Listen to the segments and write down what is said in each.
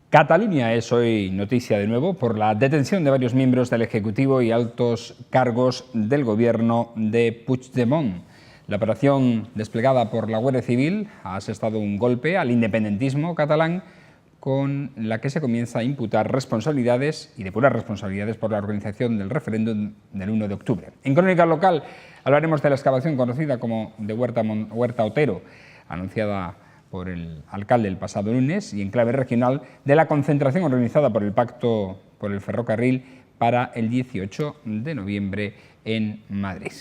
Cataluña es hoy noticia de nuevo por la detención de varios miembros del Ejecutivo y altos cargos del gobierno de Puigdemont. La operación desplegada por la Guardia Civil ha asestado un golpe al independentismo catalán, con la que se comienza a imputar responsabilidades y depurar responsabilidades por la organización del referéndum del 1 de octubre. En Crónica Local hablaremos de la excavación conocida como de Huerta Otero, anunciada por el alcalde el pasado lunes, y en clave regional de la concentración organizada por el Pacto por el Ferrocarril para el 18 de noviembre en Madrid.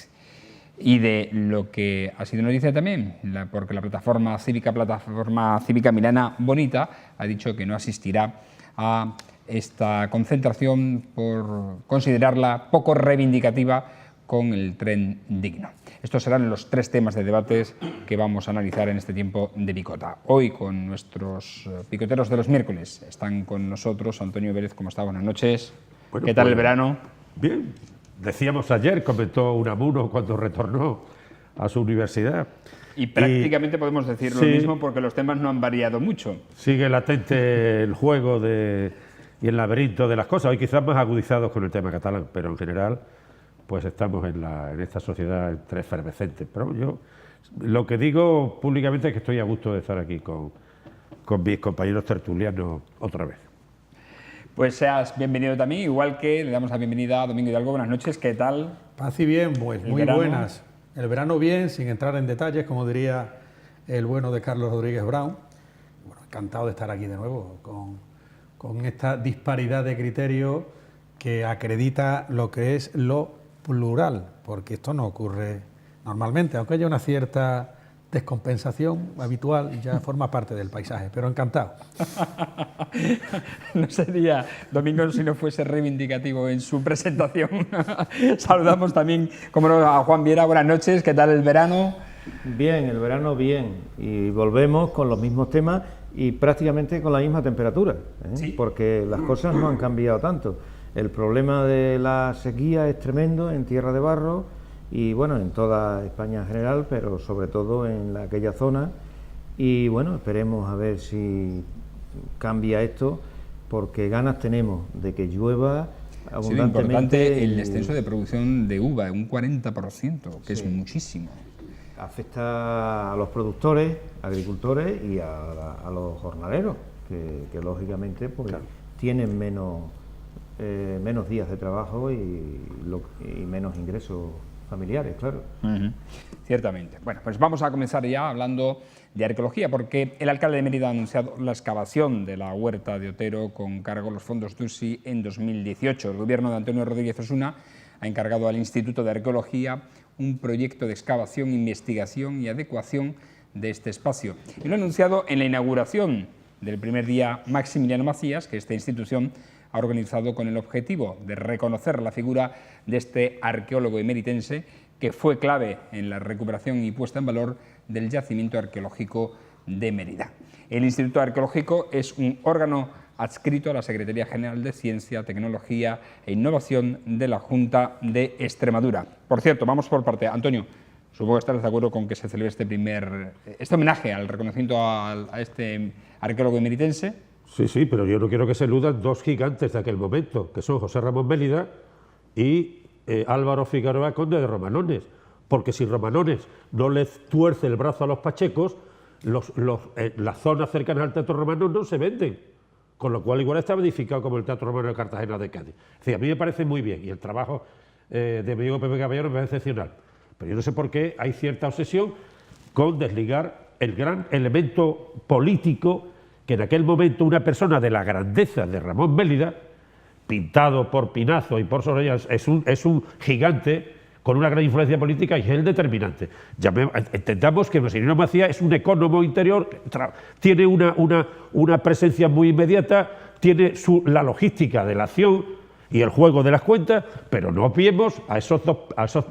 Y de lo que ha sido noticia también, porque la plataforma cívica Milana Bonita ha dicho que no asistirá a esta concentración por considerarla poco reivindicativa con el tren digno. Estos serán los tres temas de debates que vamos a analizar en este tiempo de picota. Hoy con nuestros picoteros de los miércoles están con nosotros Antonio Vélez. ¿Cómo está? Buenas noches. Bueno, ¿qué tal el verano? Bien. Decíamos ayer, comentó Unamuno cuando retornó a su universidad. Y prácticamente podemos decir lo mismo porque los temas no han variado mucho. Sigue latente el juego y el laberinto de las cosas, hoy quizás más agudizados con el tema catalán, pero en general pues estamos en esta sociedad entre efervescente. Pero yo lo que digo públicamente es que estoy a gusto de estar aquí con mis compañeros tertulianos otra vez. Pues seas bienvenido también, igual que le damos la bienvenida a Domingo Hidalgo. Buenas noches, ¿qué tal? Paz y bien, pues muy buenas. El verano bien, sin entrar en detalles, como diría el bueno de Carlos Rodríguez Brown. Bueno, encantado de estar aquí de nuevo, con esta disparidad de criterios que acredita lo que es lo plural, porque esto no ocurre normalmente, aunque haya una cierta descompensación habitual, ya forma parte del paisaje, pero encantado. No sería Domingo si no fuese reivindicativo en su presentación. Saludamos también, como no, a Juan Viera. Buenas noches, ¿qué tal el verano? Bien, el verano bien, y volvemos con los mismos temas y prácticamente con la misma temperatura, ¿Sí? Porque las cosas no han cambiado tanto. El problema de la sequía es tremendo en Tierra de Barro, y bueno, en toda España en general, pero sobre todo en aquella zona, y bueno, esperemos a ver si cambia esto, porque ganas tenemos de que llueva abundantemente. Ha sido importante el descenso de producción de uva, un 40%, que es muchísimo. Afecta a los productores, agricultores y a los jornaleros, que lógicamente pues, claro, tienen menos días de trabajo y menos ingresos familiares, claro. Ciertamente. Bueno, pues vamos a comenzar ya hablando de arqueología, porque el alcalde de Mérida ha anunciado la excavación de la Huerta de Otero con cargo a los fondos DUSI en 2018. El gobierno de Antonio Rodríguez Osuna ha encargado al Instituto de Arqueología un proyecto de excavación, investigación y adecuación de este espacio. Y lo ha anunciado en la inauguración del primer día Maximiliano Macías, que esta institución ha organizado con el objetivo de reconocer la figura de este arqueólogo emeritense que fue clave en la recuperación y puesta en valor del yacimiento arqueológico de Mérida. El Instituto Arqueológico es un órgano adscrito a la Secretaría General de Ciencia, Tecnología e Innovación de la Junta de Extremadura. Por cierto, vamos por parte. Antonio, supongo que estarás de acuerdo con que se celebre este homenaje al reconocimiento a este arqueólogo emeritense. Sí, pero yo no quiero que se eludan dos gigantes de aquel momento, que son José Ramón Mélida y Álvaro Figueroa, conde de Romanones, porque si Romanones no les tuerce el brazo a los pachecos, las zonas cercanas al Teatro Romano no se venden, con lo cual igual estaba edificado como el Teatro Romano de Cartagena de Cádiz. Es decir, a mí me parece muy bien, y el trabajo de mi amigo Pepe Caballero me parece excepcional, pero yo no sé por qué hay cierta obsesión con desligar el gran elemento político que en aquel momento una persona de la grandeza de Ramón Mélida, pintado por Pinazo y por Sorellas, es un gigante con una gran influencia política y es el determinante. Entendamos que Maximiliano Macías es un ecónomo interior, tiene una presencia muy inmediata, tiene la logística de la acción y el juego de las cuentas, pero no olvidemos a esos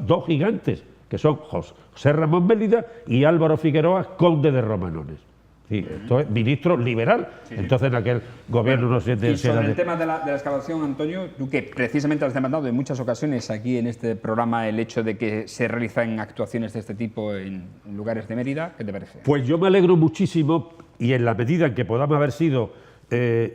dos gigantes, que son José Ramón Mélida y Álvaro Figueroa, conde de Romanones. Sí, esto es ministro liberal, entonces en aquel gobierno no se... Y sobre el tema de la excavación, Antonio, tú que precisamente has demandado en muchas ocasiones aquí en este programa el hecho de que se realizan actuaciones de este tipo en lugares de Mérida, ¿qué te parece? Pues yo me alegro muchísimo, y en la medida en que podamos haber sido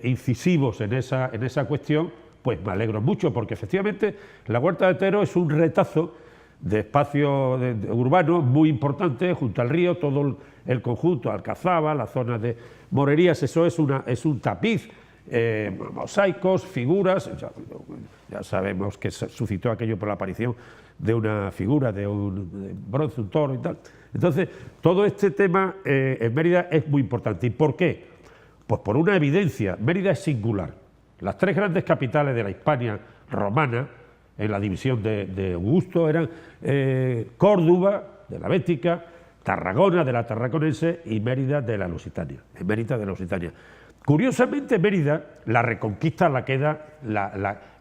incisivos en esa cuestión, pues me alegro mucho, porque efectivamente la Huerta de Otero es un retazo de espacio urbano muy importante junto al río, todo el conjunto, Alcazaba, la zona de Morerías, eso es un tapiz, mosaicos, figuras, ya sabemos que suscitó aquello por la aparición de una figura, de bronce, un toro y tal. Entonces, todo este tema en Mérida es muy importante. ¿Y por qué? Pues por una evidencia, Mérida es singular. Las tres grandes capitales de la Hispania romana, en la división de Augusto, eran Córdoba, de la Bética, Tarragona, de la Tarraconense, y Mérida, de la Lusitania. Curiosamente, Mérida, la reconquista la queda,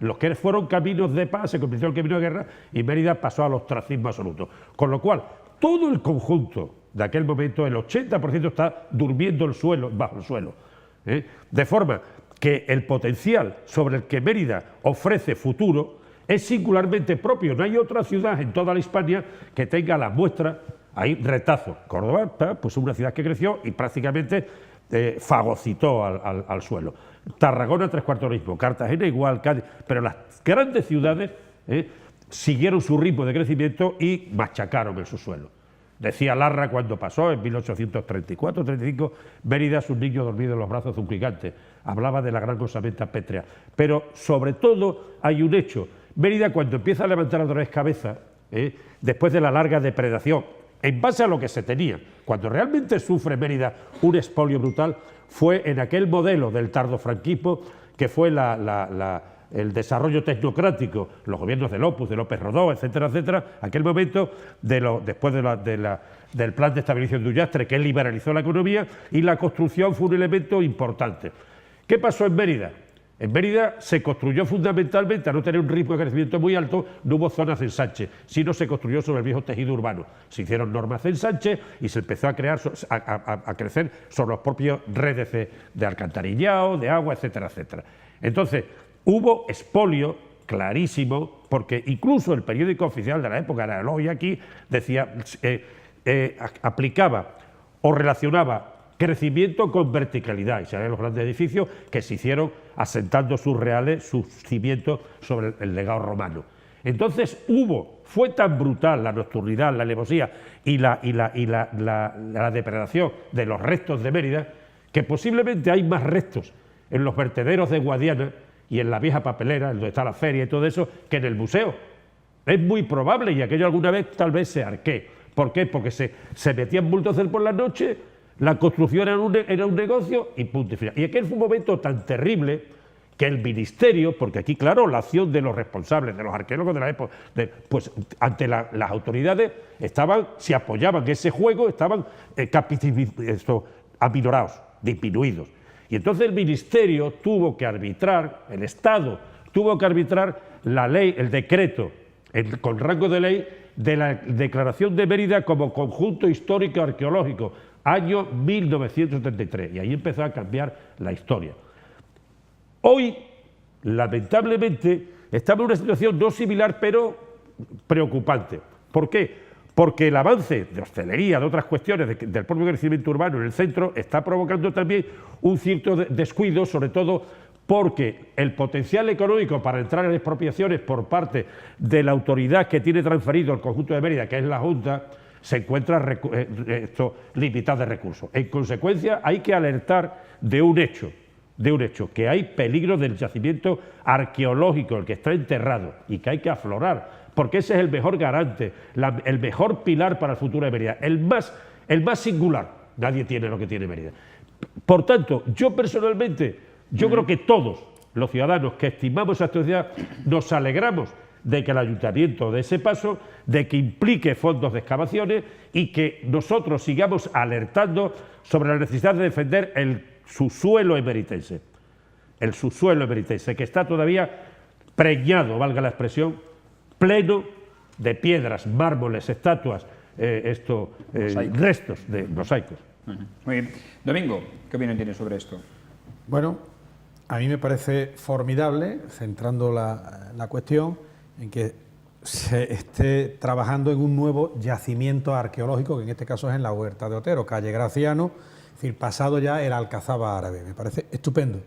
los que fueron caminos de paz se convirtió en camino de guerra, y Mérida pasó al ostracismo absoluto. Con lo cual, todo el conjunto de aquel momento, el 80% está durmiendo bajo el suelo. De forma que el potencial sobre el que Mérida ofrece futuro es singularmente propio. No hay otra ciudad en toda la Hispania que tenga la muestra. Hay retazos. Córdoba, pues una ciudad que creció y prácticamente fagocitó al suelo. Tarragona, tres cuartos de lo mismo. Cartagena igual, Cádiz. Pero las grandes ciudades siguieron su ritmo de crecimiento y machacaron el subsuelo. Decía Larra cuando pasó, en 1834-35, Mérida es un niño dormido en los brazos de un gigante. Hablaba de la gran osamenta pétrea. Pero, sobre todo, hay un hecho. Mérida, cuando empieza a levantar otra vez cabeza, después de la larga depredación, en base a lo que se tenía, cuando realmente sufre Mérida un expolio brutal, fue en aquel modelo del tardofranquismo que fue el desarrollo tecnocrático, los gobiernos de López Rodó, etcétera, etcétera, aquel momento después del plan de estabilización de Ullastre, que liberalizó la economía, y la construcción fue un elemento importante. ¿Qué pasó en Mérida? En Mérida se construyó fundamentalmente, a no tener un ritmo de crecimiento muy alto, no hubo zonas de ensanche, sino se construyó sobre el viejo tejido urbano. Se hicieron normas de ensanche y se empezó a crecer sobre los propios redes de alcantarillado, de agua, etcétera, etcétera. Entonces, hubo expolio clarísimo, porque incluso el periódico oficial de la época, era el Hoy Aquí, decía, aplicaba o relacionaba crecimiento con verticalidad, y se ven los grandes edificios que se hicieron asentando sus cimientos sobre el legado romano. Entonces fue tan brutal la nocturnidad, la alevosía y la depredación de los restos de Mérida, que posiblemente hay más restos en los vertederos de Guadiana y en la vieja papelera, donde está la feria y todo eso, que en el museo. Es muy probable, y aquello alguna vez tal vez se arqué. ¿Por qué? Porque se metían bulldozers por la noche, la construcción era un negocio y punto y final. Y aquel fue un momento tan terrible que el ministerio, porque aquí, claro, la acción de los responsables, de los arqueólogos de la época, pues ante las autoridades se apoyaban ese juego, estaban aminorados, disminuidos. Y entonces el ministerio tuvo que arbitrar, el Estado tuvo que arbitrar la ley, el decreto, con rango de ley, de la declaración de Mérida como conjunto histórico arqueológico, año 1973, y ahí empezó a cambiar la historia. Hoy, lamentablemente, estamos en una situación no similar, pero preocupante. ¿Por qué? Porque el avance de hostelería, de otras cuestiones, del propio crecimiento urbano en el centro, está provocando también un cierto descuido, sobre todo porque el potencial económico para entrar en expropiaciones por parte de la autoridad que tiene transferido el conjunto de Mérida, que es la Junta, se encuentra limitado de recursos. En consecuencia, hay que alertar de un hecho, que hay peligro del yacimiento arqueológico, el que está enterrado, y que hay que aflorar, porque ese es el mejor garante, el mejor pilar para el futuro de Mérida, el más singular. Nadie tiene lo que tiene Mérida. Por tanto, yo personalmente, creo que todos los ciudadanos que estimamos a esta ciudad nos alegramos de que el ayuntamiento dé ese paso, de que implique fondos de excavaciones y que nosotros sigamos alertando sobre la necesidad de defender el subsuelo emeritense. El subsuelo emeritense, que está todavía preñado, valga la expresión, pleno de piedras, mármoles, estatuas, restos de mosaicos. Muy bien. Domingo, ¿qué opinión tienes sobre esto? Bueno, a mí me parece formidable, centrando la cuestión, en que se esté trabajando en un nuevo yacimiento arqueológico, que en este caso es en la Huerta de Otero, calle Graciano, es decir, pasado ya el Alcazaba árabe. Me parece estupendo.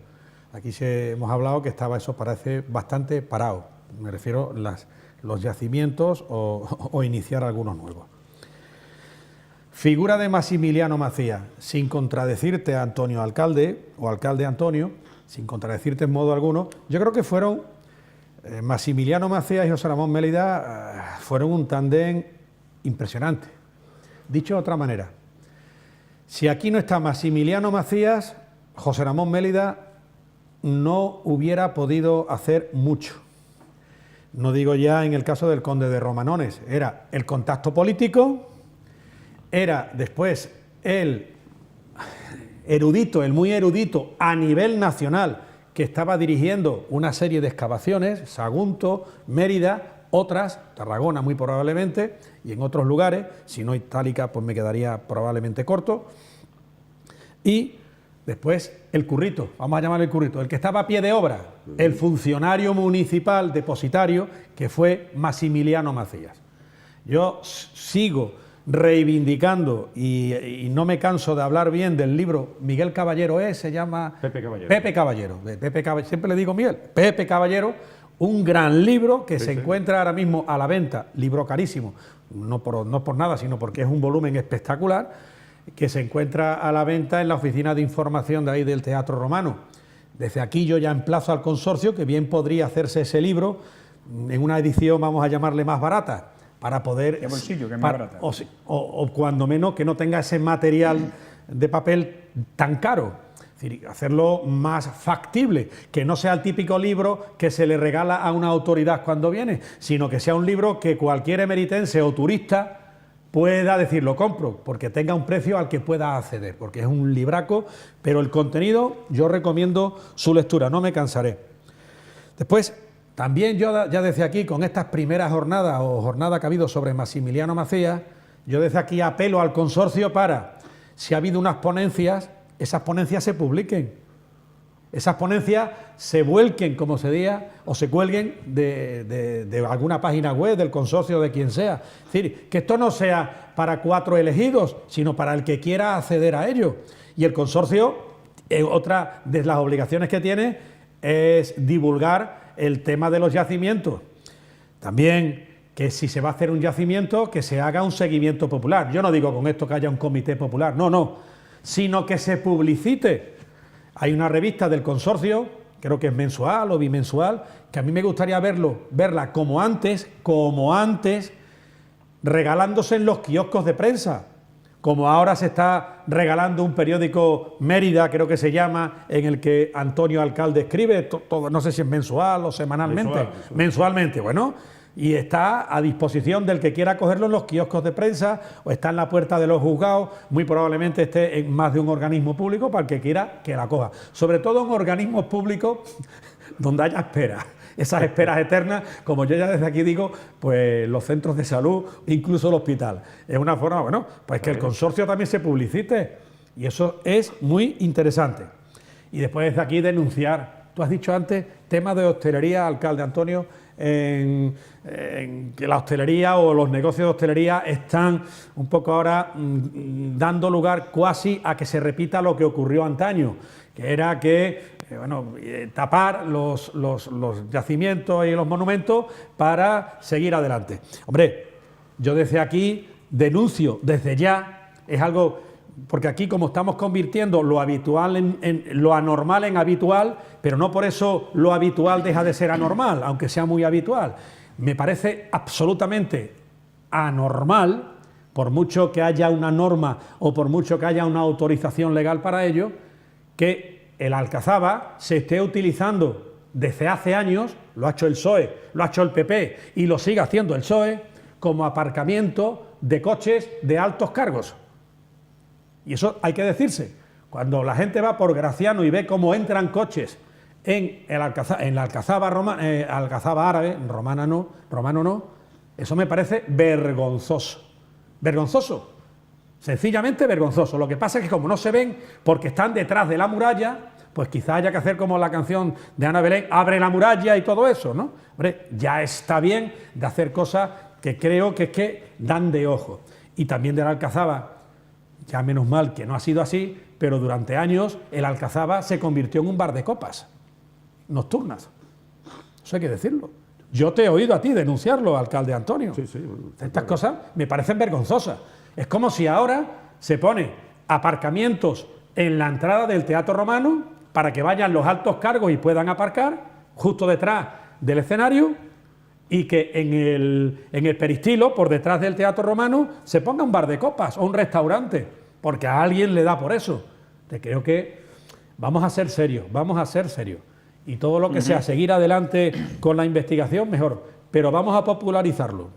Aquí hemos hablado que estaba eso, parece bastante parado. Me refiero a los yacimientos o iniciar algunos nuevos. Figura de Maximiliano Macías, sin contradecirte a Antonio Alcalde, o Alcalde Antonio, sin contradecirte en modo alguno, yo creo que fueron, Maximiliano Macías y José Ramón Mélida fueron un tándem impresionante. Dicho de otra manera, si aquí no está Maximiliano Macías, José Ramón Mélida no hubiera podido hacer mucho. No digo ya en el caso del conde de Romanones, era el contacto político, era después el erudito, el muy erudito a nivel nacional, que estaba dirigiendo una serie de excavaciones, Sagunto, Mérida, otras, Tarragona muy probablemente, y en otros lugares, si no Itálica, pues me quedaría probablemente corto. Y después el currito, vamos a llamarle el currito, el que estaba a pie de obra, el funcionario municipal depositario, que fue Maximiliano Macías. Yo sigo reivindicando y no me canso de hablar bien del libro Miguel Caballero, se llama Pepe Caballero. Pepe Caballero, siempre le digo Miguel, Pepe Caballero, un gran libro que se encuentra ahora mismo a la venta, libro carísimo, no por nada, sino porque es un volumen espectacular, que se encuentra a la venta en la oficina de información de ahí del Teatro Romano. Desde aquí yo ya emplazo al consorcio que bien podría hacerse ese libro en una edición, vamos a llamarle más barata, para poder... De bolsillo, que es más barata. O cuando menos que no tenga ese material de papel tan caro. Es decir, hacerlo más factible, que no sea el típico libro que se le regala a una autoridad cuando viene, sino que sea un libro que cualquier emeritense o turista pueda decir, lo compro, porque tenga un precio al que pueda acceder, porque es un libraco, pero el contenido yo recomiendo su lectura, no me cansaré. Después, también yo ya desde aquí, con estas primeras jornadas o jornada que ha habido sobre Maximiliano Macías, yo desde aquí apelo al consorcio para, si ha habido unas ponencias, esas ponencias se publiquen, esas ponencias se vuelquen, como se diga, o se cuelguen de alguna página web del consorcio, de quien sea. Es decir, que esto no sea para 4 elegidos, sino para el que quiera acceder a ello. Y el consorcio, otra de las obligaciones que tiene es divulgar el tema de los yacimientos. También que si se va a hacer un yacimiento, que se haga un seguimiento popular. Yo no digo con esto que haya un comité popular, no, sino que se publicite. Hay una revista del consorcio, creo que es mensual o bimensual, que a mí me gustaría verla como antes, regalándose en los kioscos de prensa, como ahora se está regalando un periódico Mérida, creo que se llama, en el que Antonio Alcalde escribe, todo, no sé si es mensual o semanalmente, mensualmente, bueno, y está a disposición del que quiera cogerlo en los kioscos de prensa o está en la puerta de los juzgados, muy probablemente esté en más de un organismo público para el que quiera que la coja. Sobre todo en organismos públicos donde haya esperas, esas esperas eternas, como yo ya desde aquí digo, pues los centros de salud, incluso el hospital. Es una forma, bueno, pues que el consorcio también se publicite y eso es muy interesante. Y después desde aquí denunciar, tú has dicho antes, tema de hostelería, alcalde Antonio, en que la hostelería o los negocios de hostelería están un poco ahora dando lugar cuasi a que se repita lo que ocurrió antaño, que era que tapar los yacimientos y los monumentos para seguir adelante. Hombre, yo desde aquí denuncio, desde ya, es algo... Porque aquí, como estamos convirtiendo lo habitual en lo anormal en habitual, pero no por eso lo habitual deja de ser anormal, aunque sea muy habitual. Me parece absolutamente anormal, por mucho que haya una norma o por mucho que haya una autorización legal para ello, que el Alcazaba se esté utilizando desde hace años, lo ha hecho el PSOE, lo ha hecho el PP y lo sigue haciendo el PSOE, como aparcamiento de coches de altos cargos. Y eso hay que decirse. Cuando la gente va por Graciano y ve cómo entran coches en la Alcazaba árabe, romano no, eso me parece vergonzoso. Vergonzoso. Sencillamente vergonzoso. Lo que pasa es que como no se ven, porque están detrás de la muralla, pues quizá haya que hacer como la canción de Ana Belén, abre la muralla y todo eso, ¿no? Hombre, ya está bien de hacer cosas que creo que es que dan de ojo. Y también del Alcazaba, ya menos mal que no ha sido así, pero durante años el Alcazaba se convirtió en un bar de copas nocturnas. Eso hay que decirlo. Yo te he oído a ti denunciarlo, alcalde Antonio. Sí, bueno, estas cosas me parecen vergonzosas. Es como si ahora se pone aparcamientos en la entrada del Teatro Romano para que vayan los altos cargos y puedan aparcar justo detrás del escenario, y que en el peristilo, por detrás del Teatro Romano, se ponga un bar de copas o un restaurante, porque a alguien le da por eso. Creo que vamos a ser serios, y todo lo que sea seguir adelante con la investigación, mejor, pero vamos a popularizarlo.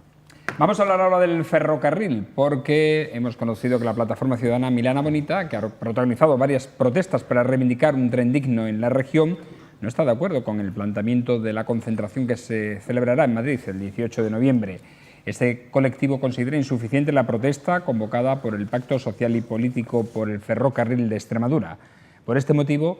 Vamos a hablar ahora del ferrocarril, porque hemos conocido que la plataforma ciudadana Milana Bonita, que ha protagonizado varias protestas para reivindicar un tren digno en la región, no está de acuerdo con el planteamiento de la concentración que se celebrará en Madrid el 18 de noviembre. Este colectivo considera insuficiente la protesta convocada por el Pacto Social y Político por el Ferrocarril de Extremadura. Por este motivo,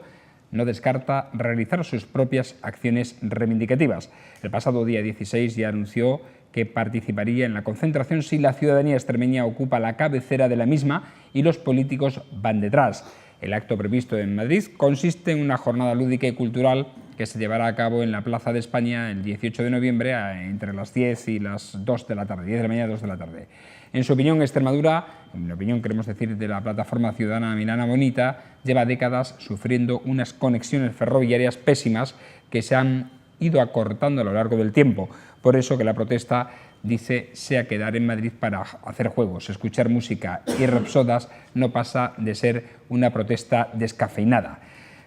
no descarta realizar sus propias acciones reivindicativas. El pasado día 16 ya anunció que participaría en la concentración si la ciudadanía extremeña ocupa la cabecera de la misma y los políticos van detrás. El acto previsto en Madrid consiste en una jornada lúdica y cultural que se llevará a cabo en la Plaza de España el 18 de noviembre entre las 10 y las 2 de la tarde, 10 de la mañana y 2 de la tarde. En su opinión, Extremadura, en la opinión queremos decir de la plataforma ciudadana Milana Bonita, lleva décadas sufriendo unas conexiones ferroviarias pésimas que se han ido acortando a lo largo del tiempo. Por eso que la protesta, dice, sea quedar en Madrid para hacer juegos, escuchar música y rapsodas, no pasa de ser una protesta descafeinada.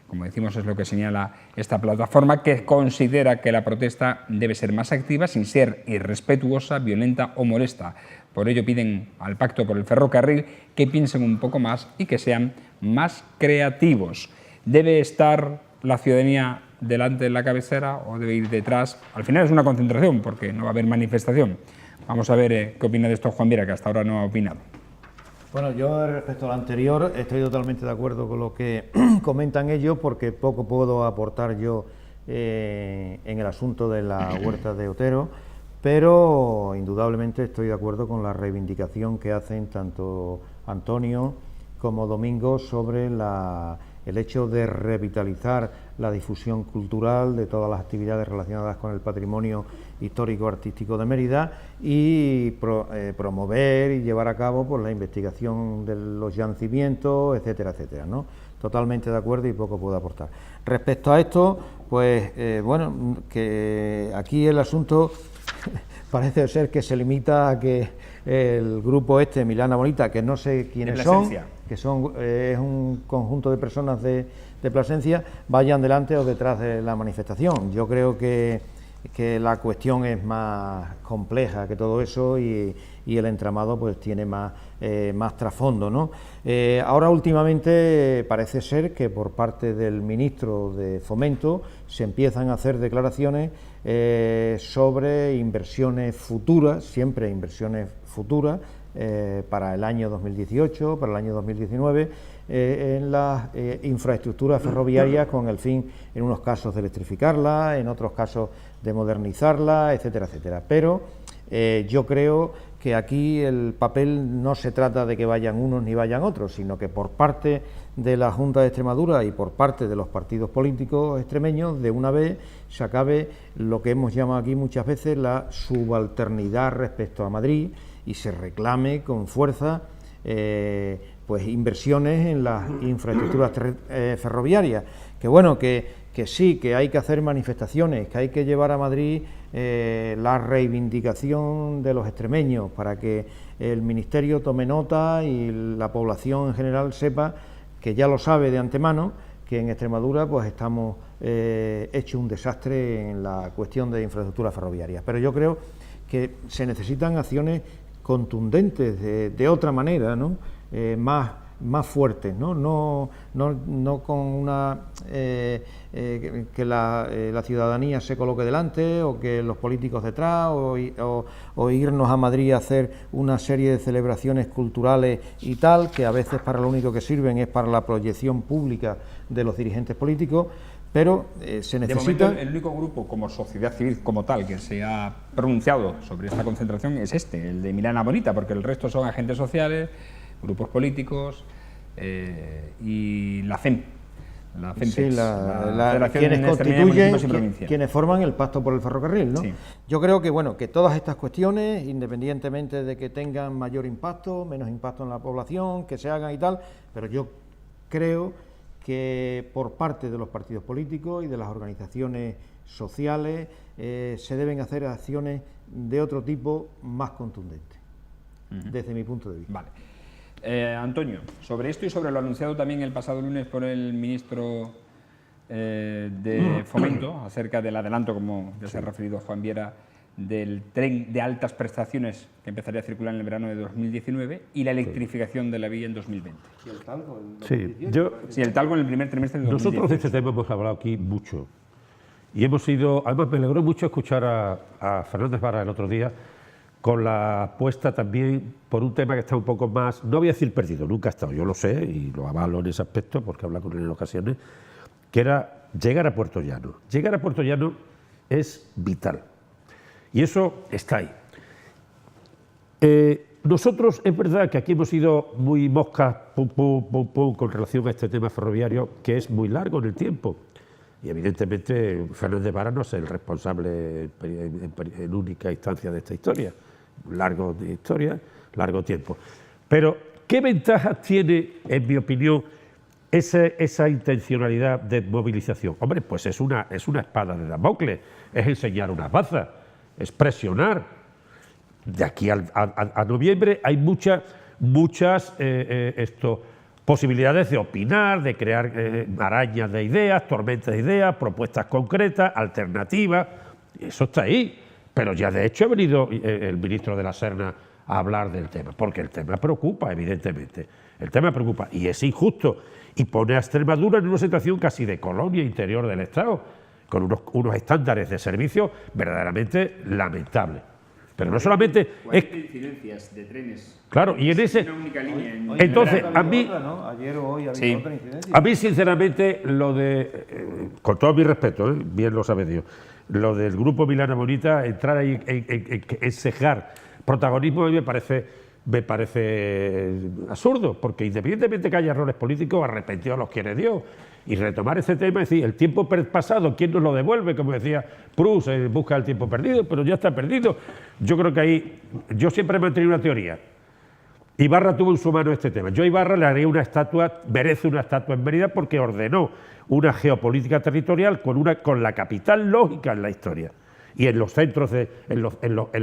Como decimos, es lo que señala esta plataforma, que considera que la protesta debe ser más activa sin ser irrespetuosa, violenta o molesta. Por ello piden al Pacto por el Ferrocarril que piensen un poco más y que sean más creativos. ¿Debe estar la ciudadanía delante de la cabecera o debe ir detrás? Al final es una concentración porque no va a haber manifestación. Vamos a ver qué opina de esto Juan Viera, que hasta ahora no ha opinado. Bueno, yo respecto a lo anterior estoy totalmente de acuerdo con lo que comentan ellos, porque poco puedo aportar yo en el asunto de la huerta de Otero, pero indudablemente estoy de acuerdo con la reivindicación que hacen tanto Antonio como Domingo sobre el hecho de revitalizar la difusión cultural de todas las actividades relacionadas con el patrimonio histórico-artístico de Mérida y promover y llevar a cabo pues, la investigación de los yacimientos, etcétera, etcétera, ¿no? Totalmente de acuerdo y poco puedo aportar. Respecto a esto, pues bueno, que aquí el asunto parece ser que se limita a que el grupo Milana Bonita, que no sé quiénes son, que es un conjunto de personas de Plasencia, vayan delante o detrás de la manifestación. Yo creo que la cuestión es más compleja que todo eso y el entramado pues tiene más trasfondo, ¿no? Ahora últimamente parece ser que por parte del ministro de Fomento se empiezan a hacer declaraciones sobre inversiones futuras, siempre inversiones futuras, para el año 2018, para el año 2019, en las infraestructuras ferroviarias con el fin, en unos casos, de electrificarla, en otros casos de modernizarla, etcétera, etcétera. Pero yo creo que aquí el papel no se trata de que vayan unos ni vayan otros, sino que por parte de la Junta de Extremadura y por parte de los partidos políticos extremeños, de una vez se acabe lo que hemos llamado aquí muchas veces la subalternidad respecto a Madrid y se reclame con fuerza pues inversiones en las infraestructuras ferroviarias, que bueno, que sí, que hay que hacer manifestaciones, que hay que llevar a Madrid la reivindicación de los extremeños para que el Ministerio tome nota y la población en general sepa, que ya lo sabe de antemano, que en Extremadura pues estamos hecho un desastre en la cuestión de infraestructuras ferroviarias. Pero yo creo que se necesitan acciones contundentes de otra manera, ¿no? Más más fuertes, no con una que la ciudadanía se coloque delante o que los políticos detrás o irnos a Madrid a hacer una serie de celebraciones culturales y tal, que a veces para lo único que sirven es para la proyección pública de los dirigentes políticos, pero se necesita... De momento, el único grupo como sociedad civil como tal que se ha pronunciado sobre esta concentración es el de Milana Bonita, porque el resto son agentes sociales, grupos políticos y la FEM. La FEMPEX, quienes constituyen, quienes forman el Pacto por el Ferrocarril, ¿no? Sí. Yo creo que, bueno, que todas estas cuestiones, independientemente de que tengan mayor impacto, menos impacto en la población, que se hagan y tal, pero yo creo que por parte de los partidos políticos y de las organizaciones sociales se deben hacer acciones de otro tipo más contundentes, desde mi punto de vista. Vale. Antonio, sobre esto y sobre lo anunciado también el pasado lunes por el ministro de Fomento, acerca del adelanto, como ya se ha referido Juan Viera, del tren de altas prestaciones que empezaría a circular en el verano de 2019 y la electrificación de la vía en 2020. ¿Y el talco? Sí, el talco en el primer trimestre de 2019. Nosotros de este tema hemos hablado aquí mucho y hemos ido, además me alegró mucho escuchar a Fernández Vara el otro día con la apuesta también por un tema que está un poco más, no voy a decir perdido, nunca ha estado, yo lo sé y lo avalo en ese aspecto porque he hablado con él en ocasiones, que era llegar a Puerto Llano. Llegar a Puerto Llano es vital y eso está ahí. Nosotros es verdad que aquí hemos ido muy moscas con relación a este tema ferroviario que es muy largo en el tiempo. Y evidentemente Fernández Vara no es el responsable en única instancia de esta historia. Largo de historia, largo tiempo. Pero, ¿qué ventajas tiene, en mi opinión, esa intencionalidad de movilización? Hombre, pues es una espada de Damocles, es enseñar unas bazas, es presionar. De aquí a noviembre hay muchas posibilidades de opinar, de crear marañas de ideas, tormentas de ideas, propuestas concretas, alternativas. Eso está ahí. Pero ya de hecho ha venido el ministro de la Serna a hablar del tema, porque el tema preocupa, evidentemente. El tema preocupa y es injusto y pone a Extremadura en una situación casi de colonia interior del Estado, con unos estándares de servicio verdaderamente lamentables. Pero no solamente... 40 incidencias de trenes. Claro, y en ese... Una única línea entonces, a mí... Ayer o hoy había otra incidencia. A mí, sinceramente, lo de... con todo mi respeto, bien lo sabe Dios, lo del grupo Milana Bonita, entrar ahí en cejar protagonismo, a mí me parece absurdo, porque independientemente que haya errores políticos, arrepentidos los quiere Dios. Y retomar ese tema, es decir, el tiempo pasado, ¿quién nos lo devuelve? Como decía Proust, busca el tiempo perdido, pero ya está perdido. Yo creo que ahí, yo siempre he mantenido una teoría. Ibarra tuvo en su mano este tema. Yo a Ibarra le haría una estatua, merece una estatua en Mérida porque ordenó una geopolítica territorial con la capital lógica en la historia. Y en los centros, en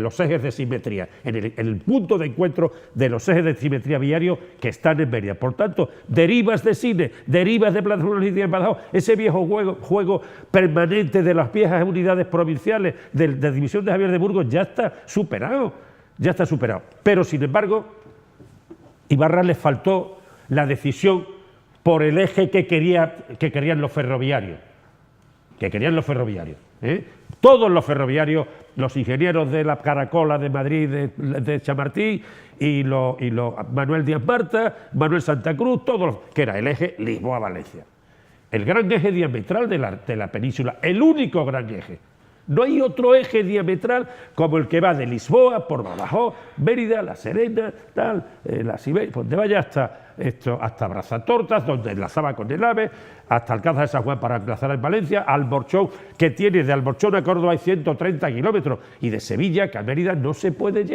los ejes de simetría, en el punto de encuentro de los ejes de simetría viario que están en Mérida. Por tanto, derivas de cine, derivas de Plaza de de Badajoz, ese viejo juego permanente de las viejas unidades provinciales de división de Javier de Burgos ya está superado, Pero, sin embargo, Ibarra le faltó la decisión por el eje que querían los ferroviarios. Todos los ferroviarios, los ingenieros de la Caracola de Madrid, de Chamartín, y Manuel Díaz Marta, Manuel Santa Cruz, todos, que era el eje Lisboa-Valencia. El gran eje diametral de la península, el único gran eje. No hay otro eje diametral como el que va de Lisboa por Badajoz, Mérida, La Serena, la Siberia, donde vaya hasta Brazatortas, donde enlazaba con el AVE, hasta Alcázar de San Juan para enlazar en Valencia, Alborchón, que tiene de Alborchón a Córdoba hay 130 kilómetros, y de Sevilla, que a Mérida no se puede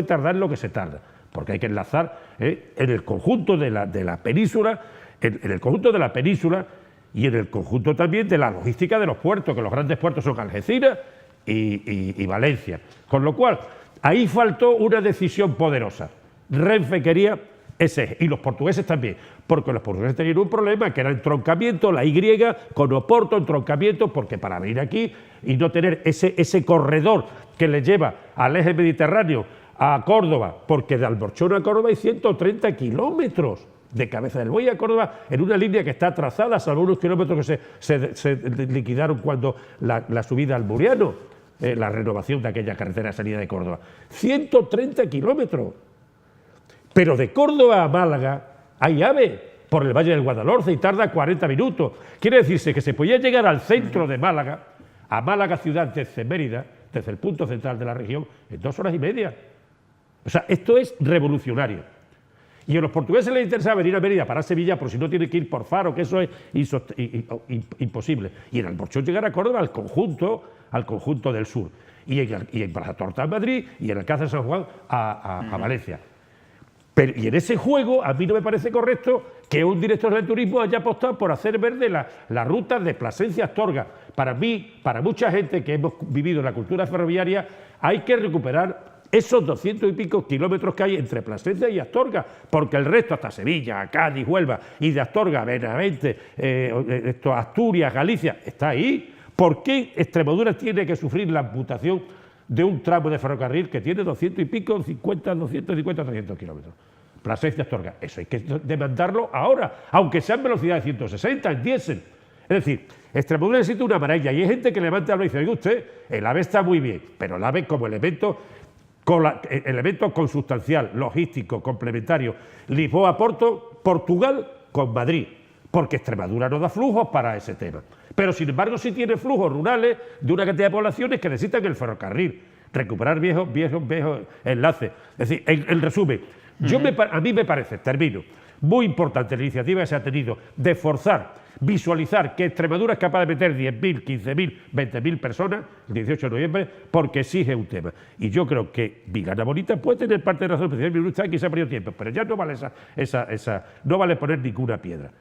tardar lo que se tarda, porque hay que enlazar en el conjunto de la península, en el conjunto de la península, y en el conjunto también de la logística de los puertos, que los grandes puertos son Algeciras y Valencia. Con lo cual, ahí faltó una decisión poderosa. Renfe quería ese eje, y los portugueses también, porque los portugueses tenían un problema, que era el entroncamiento, la Y, con Oporto, entroncamiento, porque para venir aquí y no tener ese corredor que le lleva al eje mediterráneo a Córdoba, porque de Alborchón a Córdoba hay 130 kilómetros. de Cabeza del Buey a Córdoba en una línea que está trazada, salvo unos kilómetros que se liquidaron cuando la subida al Muriano, la renovación de aquella carretera de salida de Córdoba. 130 kilómetros. Pero de Córdoba a Málaga hay AVE por el Valle del Guadalhorce y tarda 40 minutos. Quiere decirse que se podía llegar al centro de Málaga, a Málaga ciudad desde Mérida, desde el punto central de la región, en 2 horas y media. O sea, esto es revolucionario. Y a los portugueses les interesa venir a Mérida para Sevilla, por si no tienen que ir por Faro, que eso es imposible. Y en Alborchón llegar a Córdoba al conjunto del sur. Y en Brazatorta a Madrid y en Alcázar de San Juan a Valencia. Y en ese juego a mí no me parece correcto que un director de turismo haya apostado por hacer verde la ruta de Plasencia a Astorga. Para mí, para mucha gente que hemos vivido la cultura ferroviaria, hay que recuperar esos 200 y pico kilómetros que hay entre Plasencia y Astorga, porque el resto, hasta Sevilla, Cádiz, Huelva, y de Astorga, Benavente, Asturias, Galicia, está ahí. ¿Por qué Extremadura tiene que sufrir la amputación de un tramo de ferrocarril que tiene 200 y pico, 250, 300 kilómetros? Plasencia, Astorga, eso hay que demandarlo ahora, aunque sean velocidades de 160 en diésel. Es decir, Extremadura necesita una maravilla y hay gente que levanta la mano y dice, oiga usted, el AVE está muy bien, pero el AVE como elemento consustancial, logístico, complementario, Lisboa-Porto, Portugal con Madrid, porque Extremadura no da flujos para ese tema. Pero sin embargo sí tiene flujos rurales de una cantidad de poblaciones que necesitan el ferrocarril, recuperar viejos enlaces. Es decir, en resumen, a mí me parece, termino, muy importante la iniciativa que se ha tenido de forzar, visualizar que Extremadura es capaz de meter 10.000, 15.000, 20.000 personas el 18 de noviembre, porque exige un tema. Y yo creo que Viana Bonita puede tener parte de razón, especialmente aquí se ha perdido tiempo, pero ya no vale no vale poner ninguna piedra.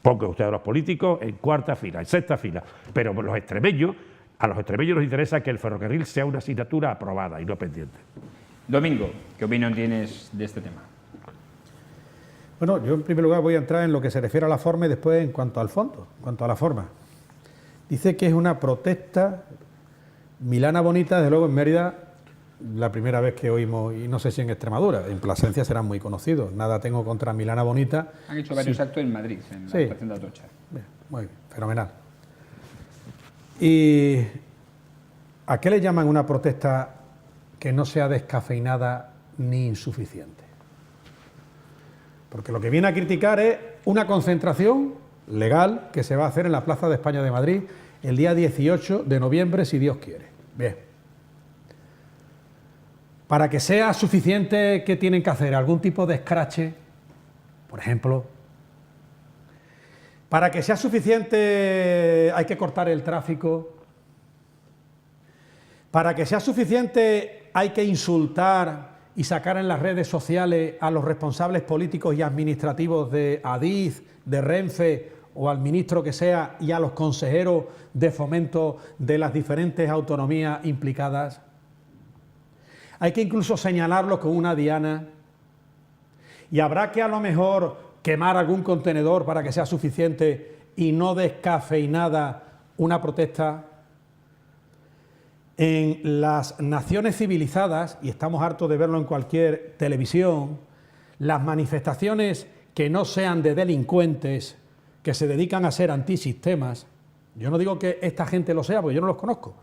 Pongan ustedes a los políticos en cuarta fila, en sexta fila, pero a los extremeños nos interesa que el ferrocarril sea una asignatura aprobada y no pendiente. Domingo, ¿qué opinión tienes de este tema? Bueno, yo en primer lugar voy a entrar en lo que se refiere a la forma y después en cuanto al fondo, en cuanto a la forma. Dice que es una protesta Milana Bonita, desde luego en Mérida, la primera vez que oímos, y no sé si en Extremadura, en Plasencia serán muy conocidos, nada tengo contra Milana Bonita. Han hecho varios actos en Madrid, en la estación de Atocha. Bien, muy bien, fenomenal. ¿Y a qué le llaman una protesta que no sea descafeinada ni insuficiente? Porque lo que viene a criticar es una concentración legal que se va a hacer en la Plaza de España de Madrid el día 18 de noviembre, si Dios quiere. Bien. Para que sea suficiente, ¿qué tienen que hacer? ¿Algún tipo de escrache, por ejemplo? Para que sea suficiente, hay que cortar el tráfico. Para que sea suficiente, hay que insultar y sacar en las redes sociales a los responsables políticos y administrativos de Adif, de Renfe o al ministro que sea y a los consejeros de fomento de las diferentes autonomías implicadas. Hay que incluso señalarlos con una diana y habrá que a lo mejor quemar algún contenedor para que sea suficiente y no descafeinada una protesta. En las naciones civilizadas, y estamos hartos de verlo en cualquier televisión, las manifestaciones que no sean de delincuentes, que se dedican a ser antisistemas, yo no digo que esta gente lo sea, porque yo no los conozco,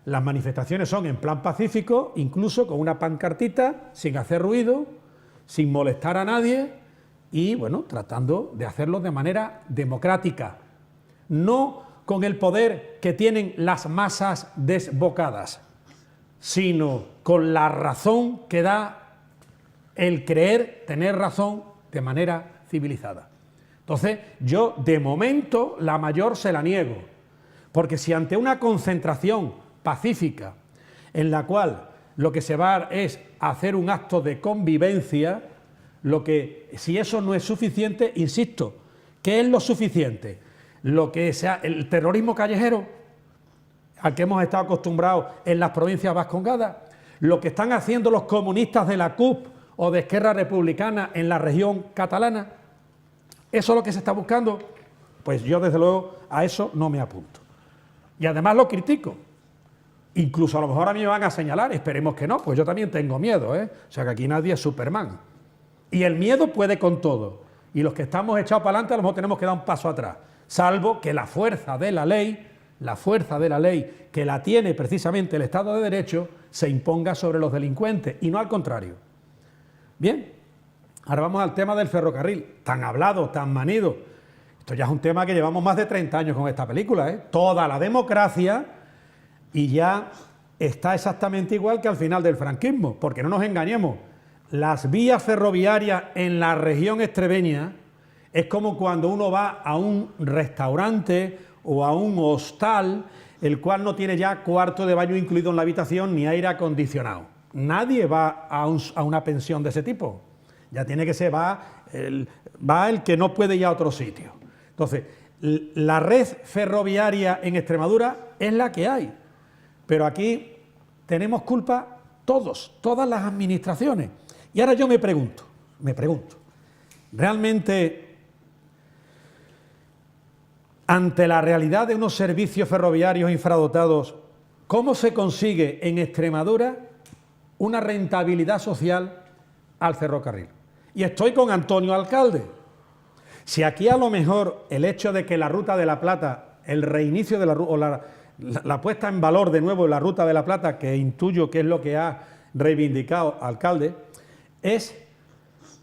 las manifestaciones son en plan pacífico, incluso con una pancartita, sin hacer ruido, sin molestar a nadie y, bueno, tratando de hacerlo de manera democrática, no con el poder que tienen las masas desbocadas, sino con la razón que da el creer tener razón de manera civilizada. Entonces, yo de momento la mayor se la niego, porque si ante una concentración pacífica en la cual lo que se va es hacer un acto de convivencia, si eso no es suficiente, insisto, ¿qué es lo suficiente? Lo que sea el terrorismo callejero al que hemos estado acostumbrados en las provincias vascongadas, lo que están haciendo los comunistas de la CUP o de Esquerra Republicana en la región catalana, ¿eso es lo que se está buscando? Pues yo desde luego a eso no me apunto. Y además lo critico. Incluso a lo mejor a mí me van a señalar, esperemos que no, pues yo también tengo miedo, ¿eh? O sea que aquí nadie es Superman. Y el miedo puede con todo. y los que estamos echados para adelante a lo mejor tenemos que dar un paso atrás, salvo que la fuerza de la ley que la tiene precisamente el Estado de Derecho se imponga sobre los delincuentes y no al contrario. Bien, ahora vamos al tema del ferrocarril, tan hablado, tan manido. Esto ya es un tema que llevamos más de 30 años con esta película, ¿eh? Toda la democracia y ya está exactamente igual que al final del franquismo, porque no nos engañemos, las vías ferroviarias en la región extremeña es como cuando uno va a un restaurante o a un hostal, el cual no tiene ya cuarto de baño incluido en la habitación ni aire acondicionado. Nadie va a una pensión de ese tipo. Ya tiene que ser, va el que no puede ir a otro sitio. Entonces, la red ferroviaria en Extremadura es la que hay. Pero aquí tenemos culpa todas las administraciones. Y ahora yo me pregunto, ¿realmente ante la realidad de unos servicios ferroviarios infradotados, cómo se consigue en Extremadura una rentabilidad social al ferrocarril? Y estoy con Antonio Alcalde. Si aquí a lo mejor el hecho de que la Ruta de la Plata, el reinicio de la puesta en valor de nuevo de la Ruta de la Plata, que intuyo que es lo que ha reivindicado Alcalde, es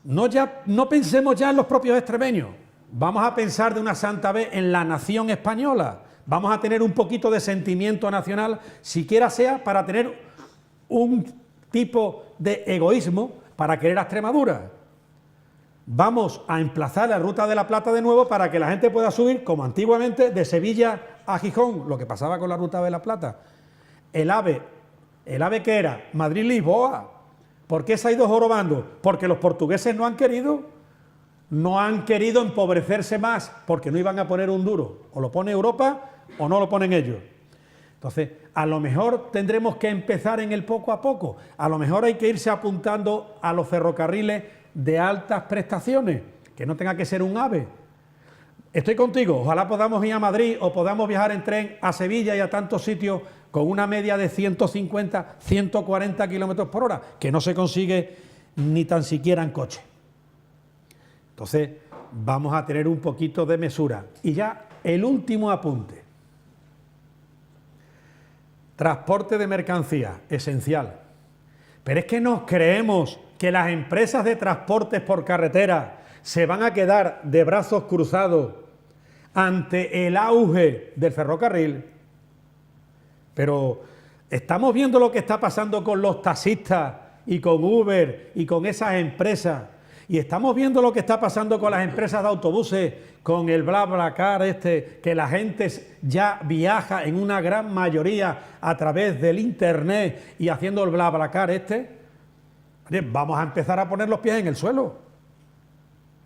no pensemos ya en los propios extremeños, vamos a pensar de una santa vez en la nación española, vamos a tener un poquito de sentimiento nacional, siquiera sea para tener un tipo de egoísmo para querer a Extremadura. Vamos a emplazar la Ruta de la Plata de nuevo para que la gente pueda subir, como antiguamente, de Sevilla a Gijón, lo que pasaba con la Ruta de la Plata. El AVE que era Madrid-Lisboa, ¿por qué se ha ido jorobando? Porque los portugueses no han querido empobrecerse más, porque no iban a poner un duro, o lo pone Europa o no lo ponen ellos. Entonces, a lo mejor tendremos que empezar en el poco a poco, a lo mejor hay que irse apuntando a los ferrocarriles de altas prestaciones, que no tenga que ser un AVE. Estoy contigo, ojalá podamos ir a Madrid o podamos viajar en tren a Sevilla y a tantos sitios con una media de 150, 140 kilómetros por hora, que no se consigue ni tan siquiera en coche. Entonces, vamos a tener un poquito de mesura. Y ya el último apunte. Transporte de mercancías, esencial. Pero es que nos creemos que las empresas de transportes por carretera se van a quedar de brazos cruzados ante el auge del ferrocarril. Pero estamos viendo lo que está pasando con los taxistas y con Uber y con esas empresas. Y estamos viendo lo que está pasando con las empresas de autobuses, con el BlaBlaCar que la gente ya viaja en una gran mayoría a través del internet y haciendo el BlaBlaCar Vamos a empezar a poner los pies en el suelo.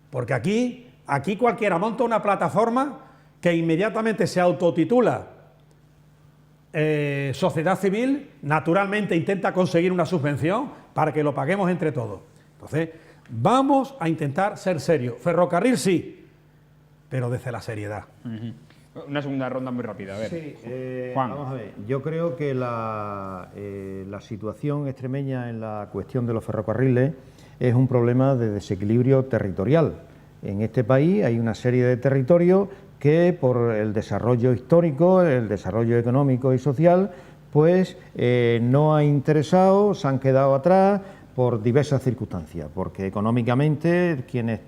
Porque aquí cualquiera monta una plataforma que inmediatamente se autotitula sociedad civil, naturalmente intenta conseguir una subvención para que lo paguemos entre todos. Entonces, vamos a intentar ser serios. Ferrocarril sí, pero desde la seriedad. Una segunda ronda muy rápida, a ver. Sí, Juan. Vamos a ver. Yo creo que la situación extremeña en la cuestión de los ferrocarriles es un problema de desequilibrio territorial. En este país hay una serie de territorios que por el desarrollo histórico, el desarrollo económico y social, pues no ha interesado, se han quedado atrás por diversas circunstancias, porque económicamente quienes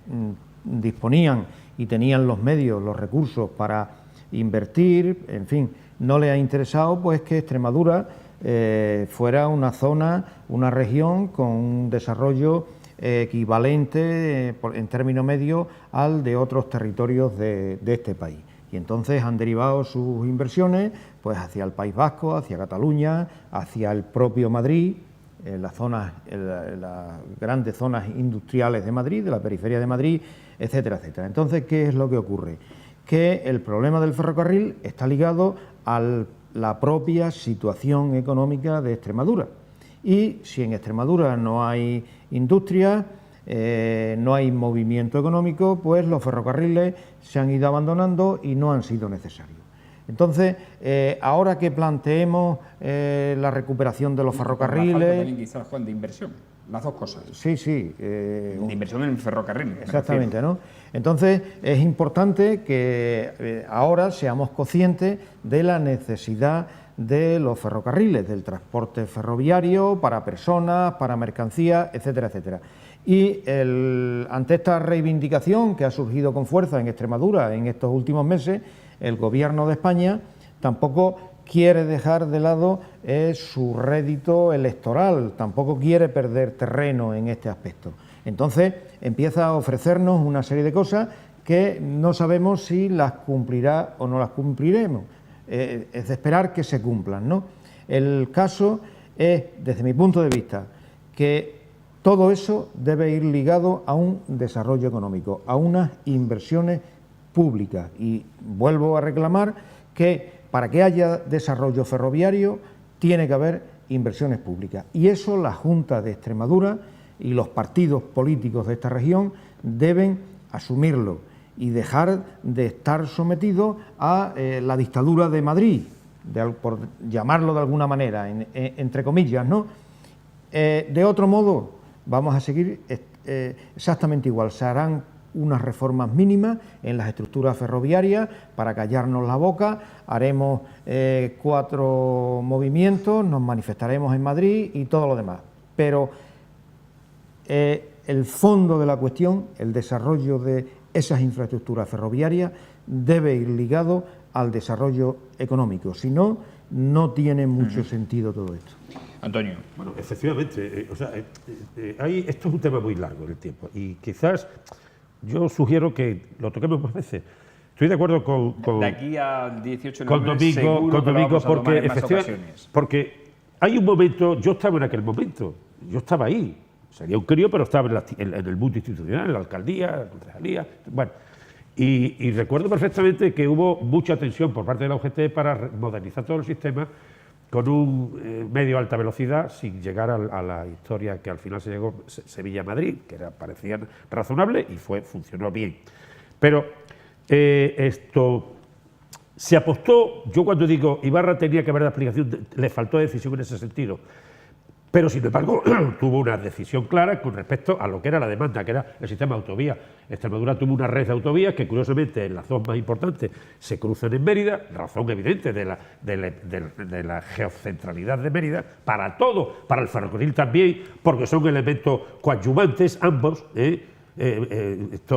disponían y tenían los medios, los recursos para invertir, en fin, no les ha interesado pues que Extremadura fuera una zona, una región con un desarrollo equivalente en términos medios al de otros territorios de este país. Y entonces han derivado sus inversiones pues hacia el País Vasco, hacia Cataluña, hacia el propio Madrid, en las grandes zonas industriales de Madrid, de la periferia de Madrid, etcétera, etcétera. Entonces, ¿qué es lo que ocurre? Que el problema del ferrocarril está ligado a la propia situación económica de Extremadura. Y si en Extremadura no hay industria, no hay movimiento económico, pues los ferrocarriles se han ido abandonando y no han sido necesarios. Entonces, ahora que planteemos la recuperación de los ferrocarriles... Falta también quizás, Juan, de inversión. las dos cosas. Sí, sí. De inversión en ferrocarril. Exactamente, ¿no? Entonces, es importante que ahora seamos conscientes de la necesidad de los ferrocarriles, del transporte ferroviario para personas, para mercancías, etcétera, etcétera. Y ante esta reivindicación que ha surgido con fuerza en Extremadura en estos últimos meses, el Gobierno de España tampoco quiere dejar de lado su rédito electoral, tampoco quiere perder terreno en este aspecto. Entonces empieza a ofrecernos una serie de cosas que no sabemos si las cumplirá o no las cumpliremos. Es de esperar que se cumplan, ¿no? El caso es, desde mi punto de vista, que todo eso debe ir ligado a un desarrollo económico, a unas inversiones públicas. Y vuelvo a reclamar que para que haya desarrollo ferroviario tiene que haber inversiones públicas. Y eso la Junta de Extremadura y los partidos políticos de esta región deben asumirlo y dejar de estar sometidos a la dictadura de Madrid, por llamarlo de alguna manera, entre comillas, ¿no? De otro modo, vamos a seguir exactamente igual. Se harán unas reformas mínimas en las estructuras ferroviarias para callarnos la boca, haremos 4 movimientos, nos manifestaremos en Madrid y todo lo demás. Pero el fondo de la cuestión, el desarrollo de esas infraestructuras ferroviarias, debe ir ligado al desarrollo económico. Si no, no tiene mucho sentido todo esto. Antonio. Bueno, efectivamente, esto es un tema muy largo en el tiempo y quizás yo sugiero que lo toquemos más veces. Estoy de acuerdo con de aquí a 18 de con Domingo porque hay un momento, yo estaba en aquel momento, yo estaba ahí, sería un crío, pero estaba en el mundo institucional, en la alcaldía, en la concejalía, bueno, y recuerdo perfectamente que hubo mucha tensión por parte de la UGT para modernizar todo el sistema con un medio de alta velocidad, sin llegar a la historia que al final se llegó Sevilla-Madrid, que parecía razonable y funcionó bien. Pero esto se apostó, yo cuando digo Ibarra tenía que haber la explicación, le faltó decisión en ese sentido, pero sin embargo tuvo una decisión clara con respecto a lo que era la demanda, que era el sistema de autovías. Extremadura tuvo una red de autovías que curiosamente en las dos más importantes se cruzan en Mérida, razón evidente de la geocentralidad de Mérida, para todo, para el ferrocarril también, porque son elementos coadyuvantes ambos,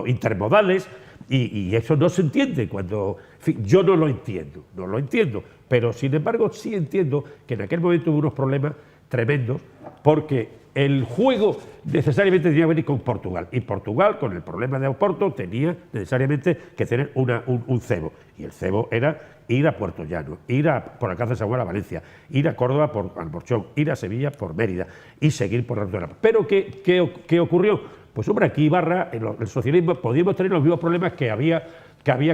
intermodales, y eso no se entiende cuando... En fin, yo no lo entiendo, pero sin embargo sí entiendo que en aquel momento hubo unos problemas tremendos, porque el juego necesariamente tenía que venir con Portugal, y Portugal, con el problema de Oporto, tenía necesariamente que tener un cebo, y el cebo era ir a Puerto Llano, ir por Alcázar de Sagual a Valencia, ir a Córdoba por Alborchón, ir a Sevilla por Mérida, y seguir por la ruta. Pero ¿qué ocurrió? Pues hombre, aquí Ibarra, el socialismo, podíamos tener los mismos problemas que había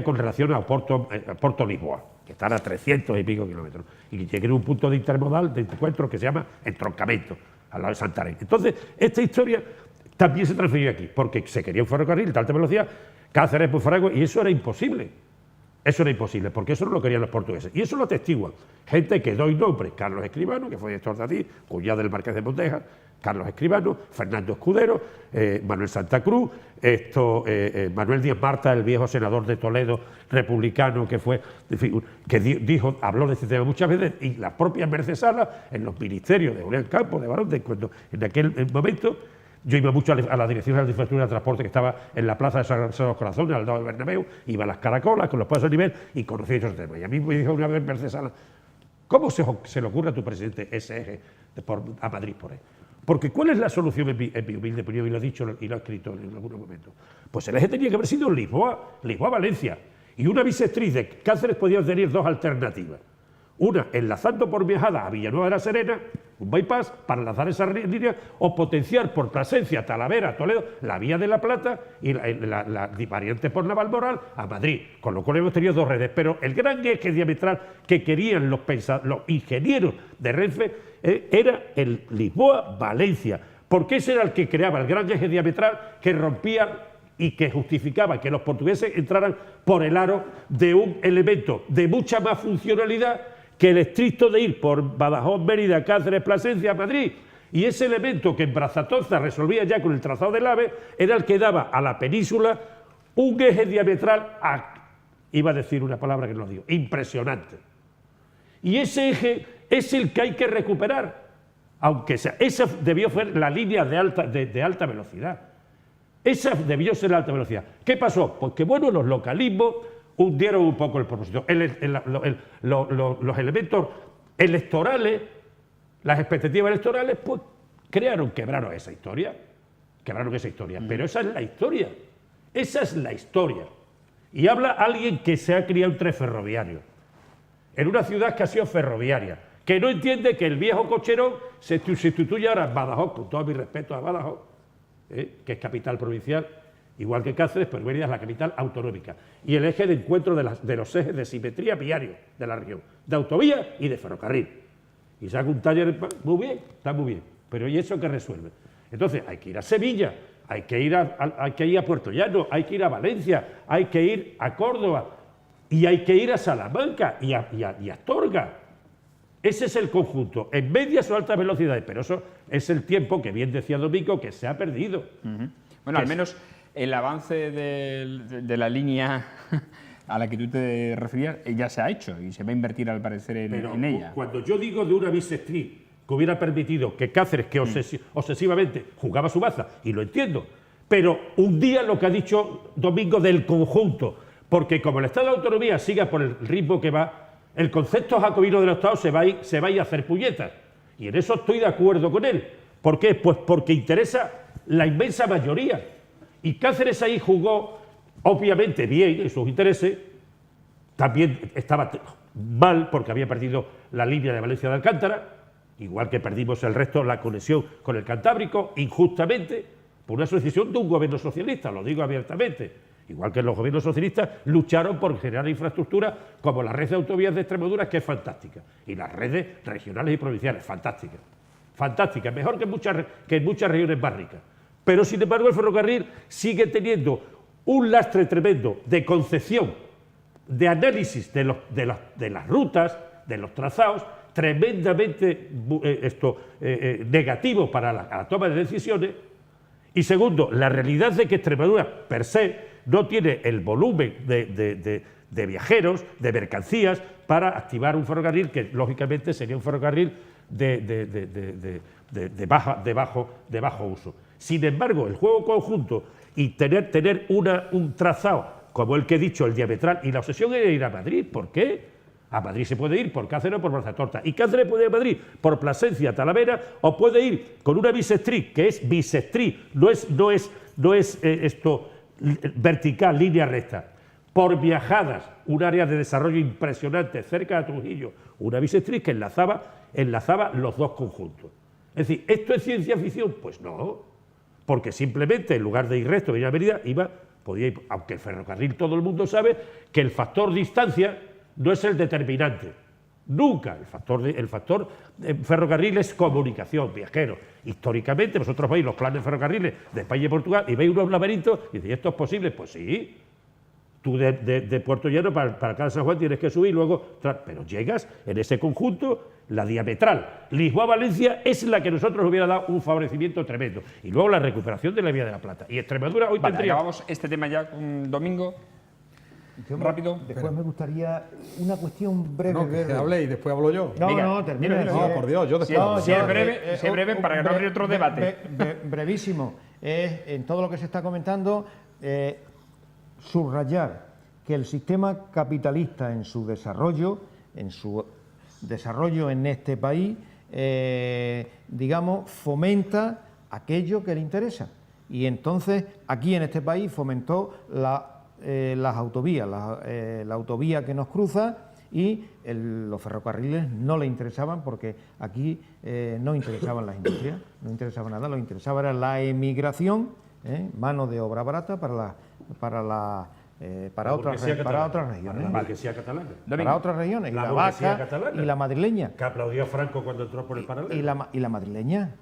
con relación a Porto-Lisboa, que están a 300 y pico kilómetros, y que llegué a un punto de intermodal, de encuentro, que se llama entroncamiento, al lado de Santarém. Entonces, esta historia también se transfirió aquí, porque se quería un ferrocarril de alta velocidad, Cáceres, Monfragüe, y eso era imposible. Eso era imposible, porque eso no lo querían los portugueses. Y eso lo atestiguan gente que doy nombre: Carlos Escribano, que fue director de Adif, cuñado del Marqués de Monteja, Carlos Escribano, Fernando Escudero, Manuel Santa Cruz, Manuel Díaz Marta, el viejo senador de Toledo, republicano, que fue, en fin, que habló de este tema muchas veces, y la propia Mercedes Sala, en los ministerios de Julián Campos, de Barón, cuando en aquel momento yo iba mucho a la dirección de la infraestructura de transporte que estaba en la plaza de Sagrados Corazones, al lado del Bernabéu, iba a las Caracolas con los pasos a nivel y conocía esos temas. Y a mí me dijo una vez Mercedes Sala: ¿cómo se le ocurre a tu presidente ese eje a Madrid por él? Porque ¿cuál es la solución en mi humilde opinión? Y lo he dicho y lo he escrito en algunos momentos. Pues el eje tenía que haber sido Lisboa-Valencia. Y una bisectriz de Cáceres podía tener dos alternativas. Una, enlazando por Viajada a Villanueva de la Serena, un bypass para lanzar esa línea, o potenciar por Plasencia, Talavera, Toledo, la vía de la Plata y la variante por Navalmoral a Madrid. Con lo cual hemos tenido dos redes. Pero el gran eje diametral que querían los ingenieros de Renfe era el Lisboa-Valencia, porque ese era el que creaba el gran eje diametral que rompía y que justificaba que los portugueses entraran por el aro de un elemento de mucha más funcionalidad que el estricto de ir por Badajoz, Mérida, Cáceres, Plasencia, Madrid, Y ese elemento que en Brazatoza resolvía ya con el trazado del AVE era el que daba a la península un eje diametral, iba a decir una palabra que no lo digo, impresionante. Y ese eje es el que hay que recuperar, aunque sea, esa debió ser la línea de alta velocidad. Esa debió ser la alta velocidad. ¿Qué pasó? Pues que bueno, los localismos hundieron un poco el propósito. Los elementos electorales, las expectativas electorales, pues quebraron esa historia. Pero esa es la historia. Esa es la historia. Y habla alguien que se ha criado entre ferroviarios, en una ciudad que ha sido ferroviaria, que no entiende que el viejo cocherón se sustituye ahora en Badajoz, con todo mi respeto a Badajoz, que es capital provincial, igual que Cáceres, pero Mérida es la capital autonómica. Y el eje de encuentro de los ejes de simetría viario de la región, de autovía y de ferrocarril. Y saca un taller, muy bien, está muy bien, pero ¿y eso qué resuelve? Entonces hay que ir a Sevilla, hay que ir a Puerto Llano, hay que ir a Valencia, hay que ir a Córdoba, y hay que ir a Salamanca y a Astorga. Ese es el conjunto, en medias o altas velocidades, pero eso es el tiempo que bien decía Domingo que se ha perdido. Bueno, al menos el avance de la línea a la que tú te referías ya se ha hecho y se va a invertir al parecer en ella. Cuando yo digo de una bisectriz que hubiera permitido que Cáceres, que obsesivamente jugaba su baza, y lo entiendo, pero un día lo que ha dicho Domingo del conjunto, porque como el Estado de Autonomía siga por el ritmo que va, el concepto jacobino del Estado se va a ir a hacer puñetas. Y en eso estoy de acuerdo con él. ¿Por qué? Pues porque interesa la inmensa mayoría. Y Cáceres ahí jugó, obviamente, bien en sus intereses. También estaba mal porque había perdido la línea de Valencia de Alcántara, igual que perdimos el resto, la conexión con el Cantábrico, injustamente, por una decisión de un gobierno socialista, lo digo abiertamente. Igual que los gobiernos socialistas lucharon por generar infraestructuras como la red de autovías de Extremadura, que es fantástica, y las redes regionales y provinciales, fantásticas. Fantásticas, mejor que en muchas regiones más ricas. Pero, sin embargo, el ferrocarril sigue teniendo un lastre tremendo de concepción, de análisis de las rutas, de los trazados, tremendamente negativo para la toma de decisiones. Y segundo, la realidad de que Extremadura, per se, no tiene el volumen de viajeros, de mercancías, para activar un ferrocarril que, lógicamente, sería un ferrocarril de bajo uso. Sin embargo, el juego conjunto y tener un trazado, como el que he dicho, el diametral, y la obsesión era ir a Madrid. ¿Por qué? A Madrid se puede ir por Cáceres o por Brazatorta. Y Cáceres puede ir a Madrid por Plasencia, Talavera, o puede ir con una bisectriz, que es bisectriz, no es vertical, línea recta, por viajadas, un área de desarrollo impresionante cerca de Trujillo, una bisectriz que enlazaba los dos conjuntos. Es decir, ¿esto es ciencia ficción? Pues no, porque simplemente en lugar de ir recto de Mérida, podía ir, aunque el ferrocarril todo el mundo sabe que el factor distancia no es el determinante. Nunca. El factor ferrocarril es comunicación, viajeros. Históricamente, vosotros veis los planes ferrocarriles de España y Portugal y veis unos laberintos y decís, ¿esto es posible? Pues sí. Tú de Puerto Llano para Alcalá de San Juan tienes que subir, luego... Pero llegas en ese conjunto, la diametral. Lisboa-Valencia es la que nosotros hubiera dado un favorecimiento tremendo. Y luego la recuperación de la Vía de la Plata. Y Extremadura hoy tendría... Acabamos este tema ya con Domingo. Rápido. Después me gustaría una cuestión breve. No, que hable y después hablo yo. No, termina. No, por Dios, yo después. Si es breve para no abrir otro debate. Brevísimo. En todo lo que se está comentando, subrayar que el sistema capitalista en su desarrollo en este país, digamos, fomenta aquello que le interesa. Y entonces, aquí en este país fomentó las autovías, la autovía que nos cruza, y los ferrocarriles no le interesaban porque aquí no interesaban las industrias, no interesaba nada, lo que interesaba era la emigración, mano de obra barata para otras regiones. La burguesía catalana. Para otras regiones, La y la burguesía vasca catalana, y la madrileña. Que aplaudió a Franco cuando entró por el paralelo. Y la madrileña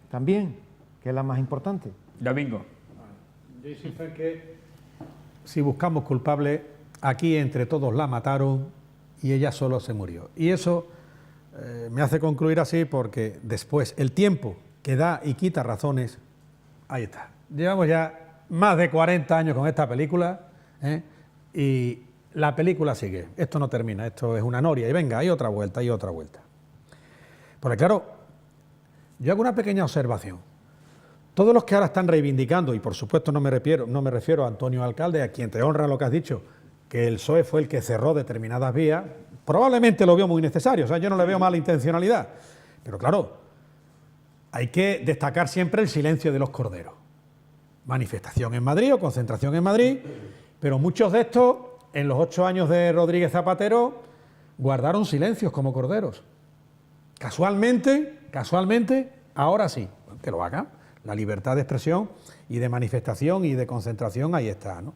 también, que es la más importante. Domingo. Yo insisto en que si buscamos culpables, aquí entre todos la mataron y ella solo se murió. Y eso me hace concluir así porque después el tiempo que da y quita razones, ahí está. Llevamos ya más de 40 años con esta película, y la película sigue. Esto no termina, esto es una noria, y venga, hay otra vuelta, hay otra vuelta. Porque claro, yo hago una pequeña observación. Todos los que ahora están reivindicando, y por supuesto no me refiero a Antonio Alcalde, a quien te honra lo que has dicho, que el PSOE fue el que cerró determinadas vías, probablemente lo veo muy necesario, o sea, yo no le veo mala intencionalidad, pero claro, hay que destacar siempre el silencio de los corderos. Manifestación en Madrid o concentración en Madrid, pero muchos de estos, en los 8 años de Rodríguez Zapatero, guardaron silencios como corderos. Casualmente, ahora sí, que lo hagan. La libertad de expresión y de manifestación y de concentración, ahí está, ¿no?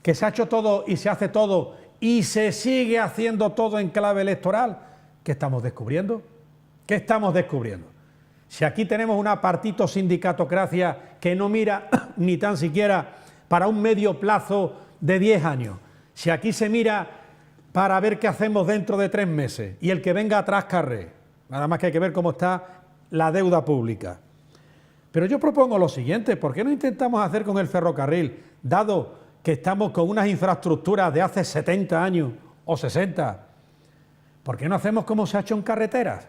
Que se ha hecho todo y se hace todo y se sigue haciendo todo en clave electoral. ¿Qué estamos descubriendo? ¿Qué estamos descubriendo? Si aquí tenemos una partito sindicatocracia que no mira ni tan siquiera para un medio plazo de 10 años, si aquí se mira para ver qué hacemos dentro de 3 meses y el que venga atrás carré, nada más que hay que ver cómo está la deuda pública. Pero yo propongo lo siguiente, ¿por qué no intentamos hacer con el ferrocarril, dado que estamos con unas infraestructuras de hace 70 años o 60, ¿por qué no hacemos como se ha hecho en carreteras?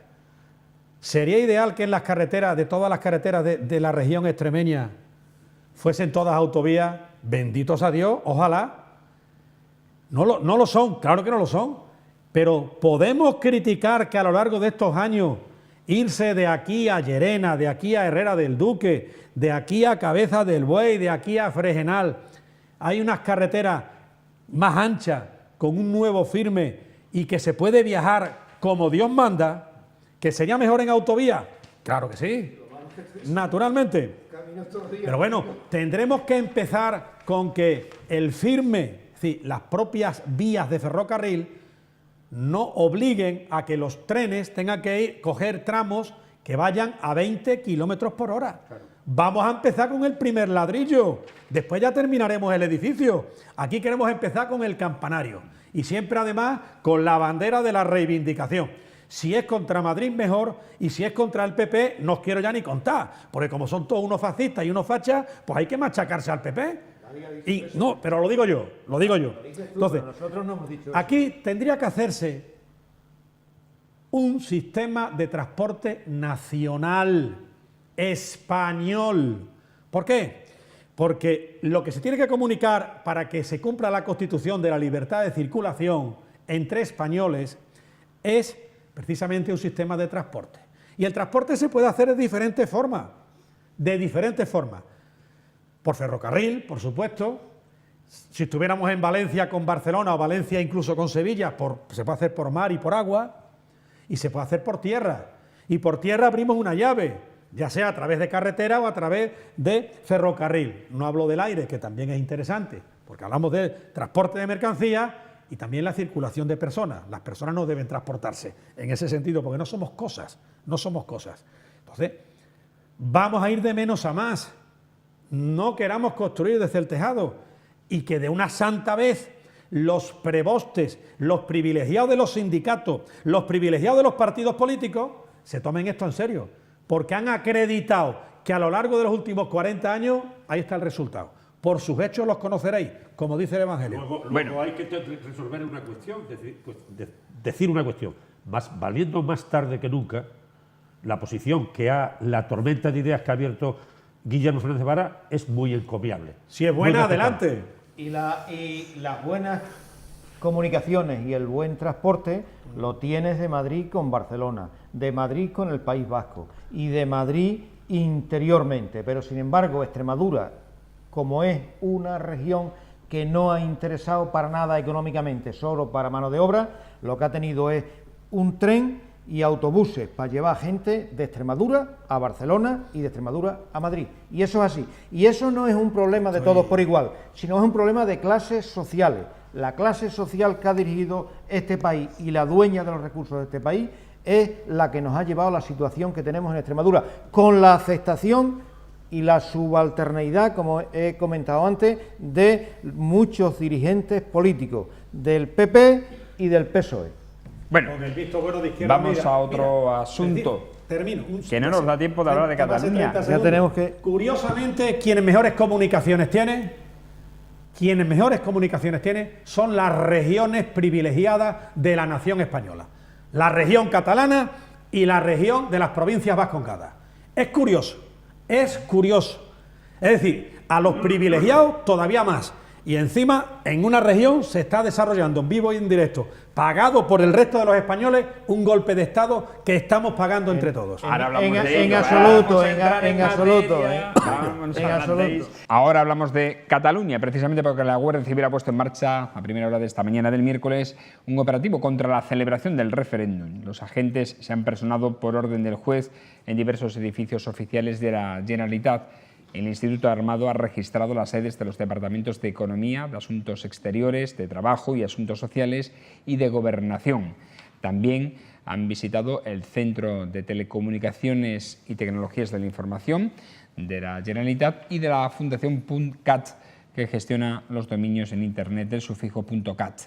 ¿Sería ideal que en las carreteras, de todas las carreteras de la región extremeña, fuesen todas autovías? Benditos a Dios, ojalá. No lo son, claro que no lo son, pero podemos criticar que a lo largo de estos años irse de aquí a Llerena, de aquí a Herrera del Duque, de aquí a Cabeza del Buey, de aquí a Fregenal, hay unas carreteras más anchas, con un nuevo firme y que se puede viajar como Dios manda, que sería mejor en autovía. Claro que sí, naturalmente. Pero bueno, tendremos que empezar con que el firme, es decir, las propias vías de ferrocarril, no obliguen a que los trenes tengan que coger tramos que vayan a 20 kilómetros por hora. Claro. Vamos a empezar con el primer ladrillo, después ya terminaremos el edificio. Aquí queremos empezar con el campanario y siempre además con la bandera de la reivindicación. Si es contra Madrid mejor y si es contra el PP no os quiero ya ni contar, porque como son todos unos fascistas y unos fachas, pues hay que machacarse al PP. Y no, pero lo digo yo. Entonces, aquí tendría que hacerse un sistema de transporte nacional, español. ¿Por qué? Porque lo que se tiene que comunicar para que se cumpla la Constitución de la libertad de circulación entre españoles es precisamente un sistema de transporte. Y el transporte se puede hacer de diferentes formas. Por ferrocarril, por supuesto. Si estuviéramos en Valencia con Barcelona o Valencia incluso con Sevilla, se puede hacer por mar y por agua, y se puede hacer por tierra. Y por tierra abrimos una llave, ya sea a través de carretera o a través de ferrocarril. No hablo del aire, que también es interesante, porque hablamos de transporte de mercancías y también la circulación de personas. Las personas no deben transportarse en ese sentido, porque no somos cosas. Entonces, vamos a ir de menos a más. No queramos construir desde el tejado y que de una santa vez los prebostes, los privilegiados de los sindicatos, los privilegiados de los partidos políticos se tomen esto en serio, porque han acreditado que a lo largo de los últimos 40 años ahí está el resultado. Por sus hechos los conoceréis, como dice el Evangelio. Luego hay que resolver una cuestión, decir una cuestión, valiendo más tarde que nunca la posición la tormenta de ideas que ha abierto Guillermo Fernández Vara es muy encomiable. Si es buena, adelante. Y las buenas comunicaciones y el buen transporte lo tienes de Madrid con Barcelona, de Madrid con el País Vasco y de Madrid interiormente. Pero sin embargo, Extremadura, como es una región que no ha interesado para nada económicamente, solo para mano de obra, lo que ha tenido es un tren y autobuses para llevar gente de Extremadura a Barcelona y de Extremadura a Madrid. Y eso es así. Y eso no es un problema de todos por igual, sino es un problema de clases sociales. La clase social que ha dirigido este país y la dueña de los recursos de este país es la que nos ha llevado a la situación que tenemos en Extremadura, con la aceptación y la subalternidad, como he comentado antes, de muchos dirigentes políticos, del PP y del PSOE. Bueno, vamos a otro asunto. termino. Que no nos da tiempo de hablar de Cataluña. Ya tenemos que... Curiosamente, quienes mejores comunicaciones tienen son las regiones privilegiadas de la nación española. La región catalana y la región de las provincias vascongadas. Es curioso. Es decir, a los privilegiados todavía más. Y encima, en una región se está desarrollando en vivo y en directo, pagado por el resto de los españoles, un golpe de Estado que estamos pagando entre todos. En absoluto. Ahora hablamos de Cataluña, precisamente porque la Guardia Civil ha puesto en marcha, a primera hora de esta mañana del miércoles, un operativo contra la celebración del referéndum. Los agentes se han personado por orden del juez en diversos edificios oficiales de la Generalitat. El Instituto Armado ha registrado las sedes de los departamentos de Economía, de Asuntos Exteriores, de Trabajo y Asuntos Sociales y de Gobernación. También han visitado el Centro de Telecomunicaciones y Tecnologías de la Información de la Generalitat y de la Fundación .cat, que gestiona los dominios en Internet del sufijo .cat.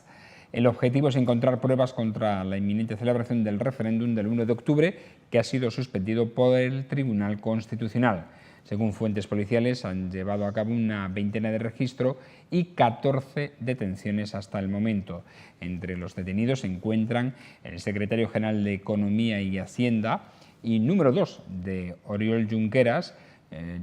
El objetivo es encontrar pruebas contra la inminente celebración del referéndum del 1 de octubre, que ha sido suspendido por el Tribunal Constitucional. Según fuentes policiales, han llevado a cabo una veintena de registros y 14 detenciones hasta el momento. Entre los detenidos se encuentran el secretario general de Economía y Hacienda y número 2 de Oriol Junqueras,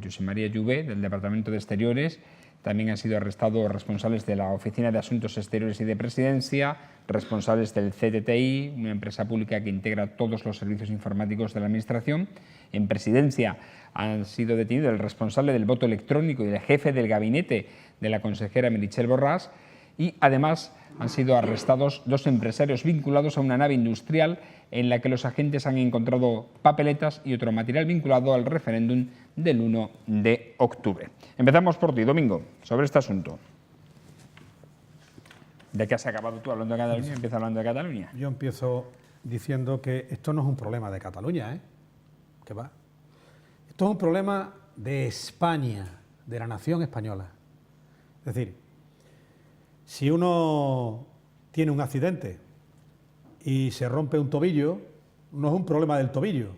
Josep María Jové, del Departamento de Exteriores. También han sido arrestados responsables de la Oficina de Asuntos Exteriores y de Presidencia, responsables del CTTI, una empresa pública que integra todos los servicios informáticos de la Administración. En Presidencia han sido detenidos el responsable del voto electrónico y el jefe del gabinete de la consejera Meritxell Borràs, y además han sido arrestados 2 empresarios vinculados a una nave industrial en la que los agentes han encontrado papeletas y otro material vinculado al referéndum del 1 de octubre. Empezamos por ti, Domingo, sobre este asunto. ¿De qué has acabado tú hablando de Cataluña? Empieza hablando de Cataluña. Yo empiezo diciendo que esto no es un problema de Cataluña, ¿Qué va? Esto es un problema de España, de la nación española. Es decir, si uno tiene un accidente y se rompe un tobillo, no es un problema del tobillo,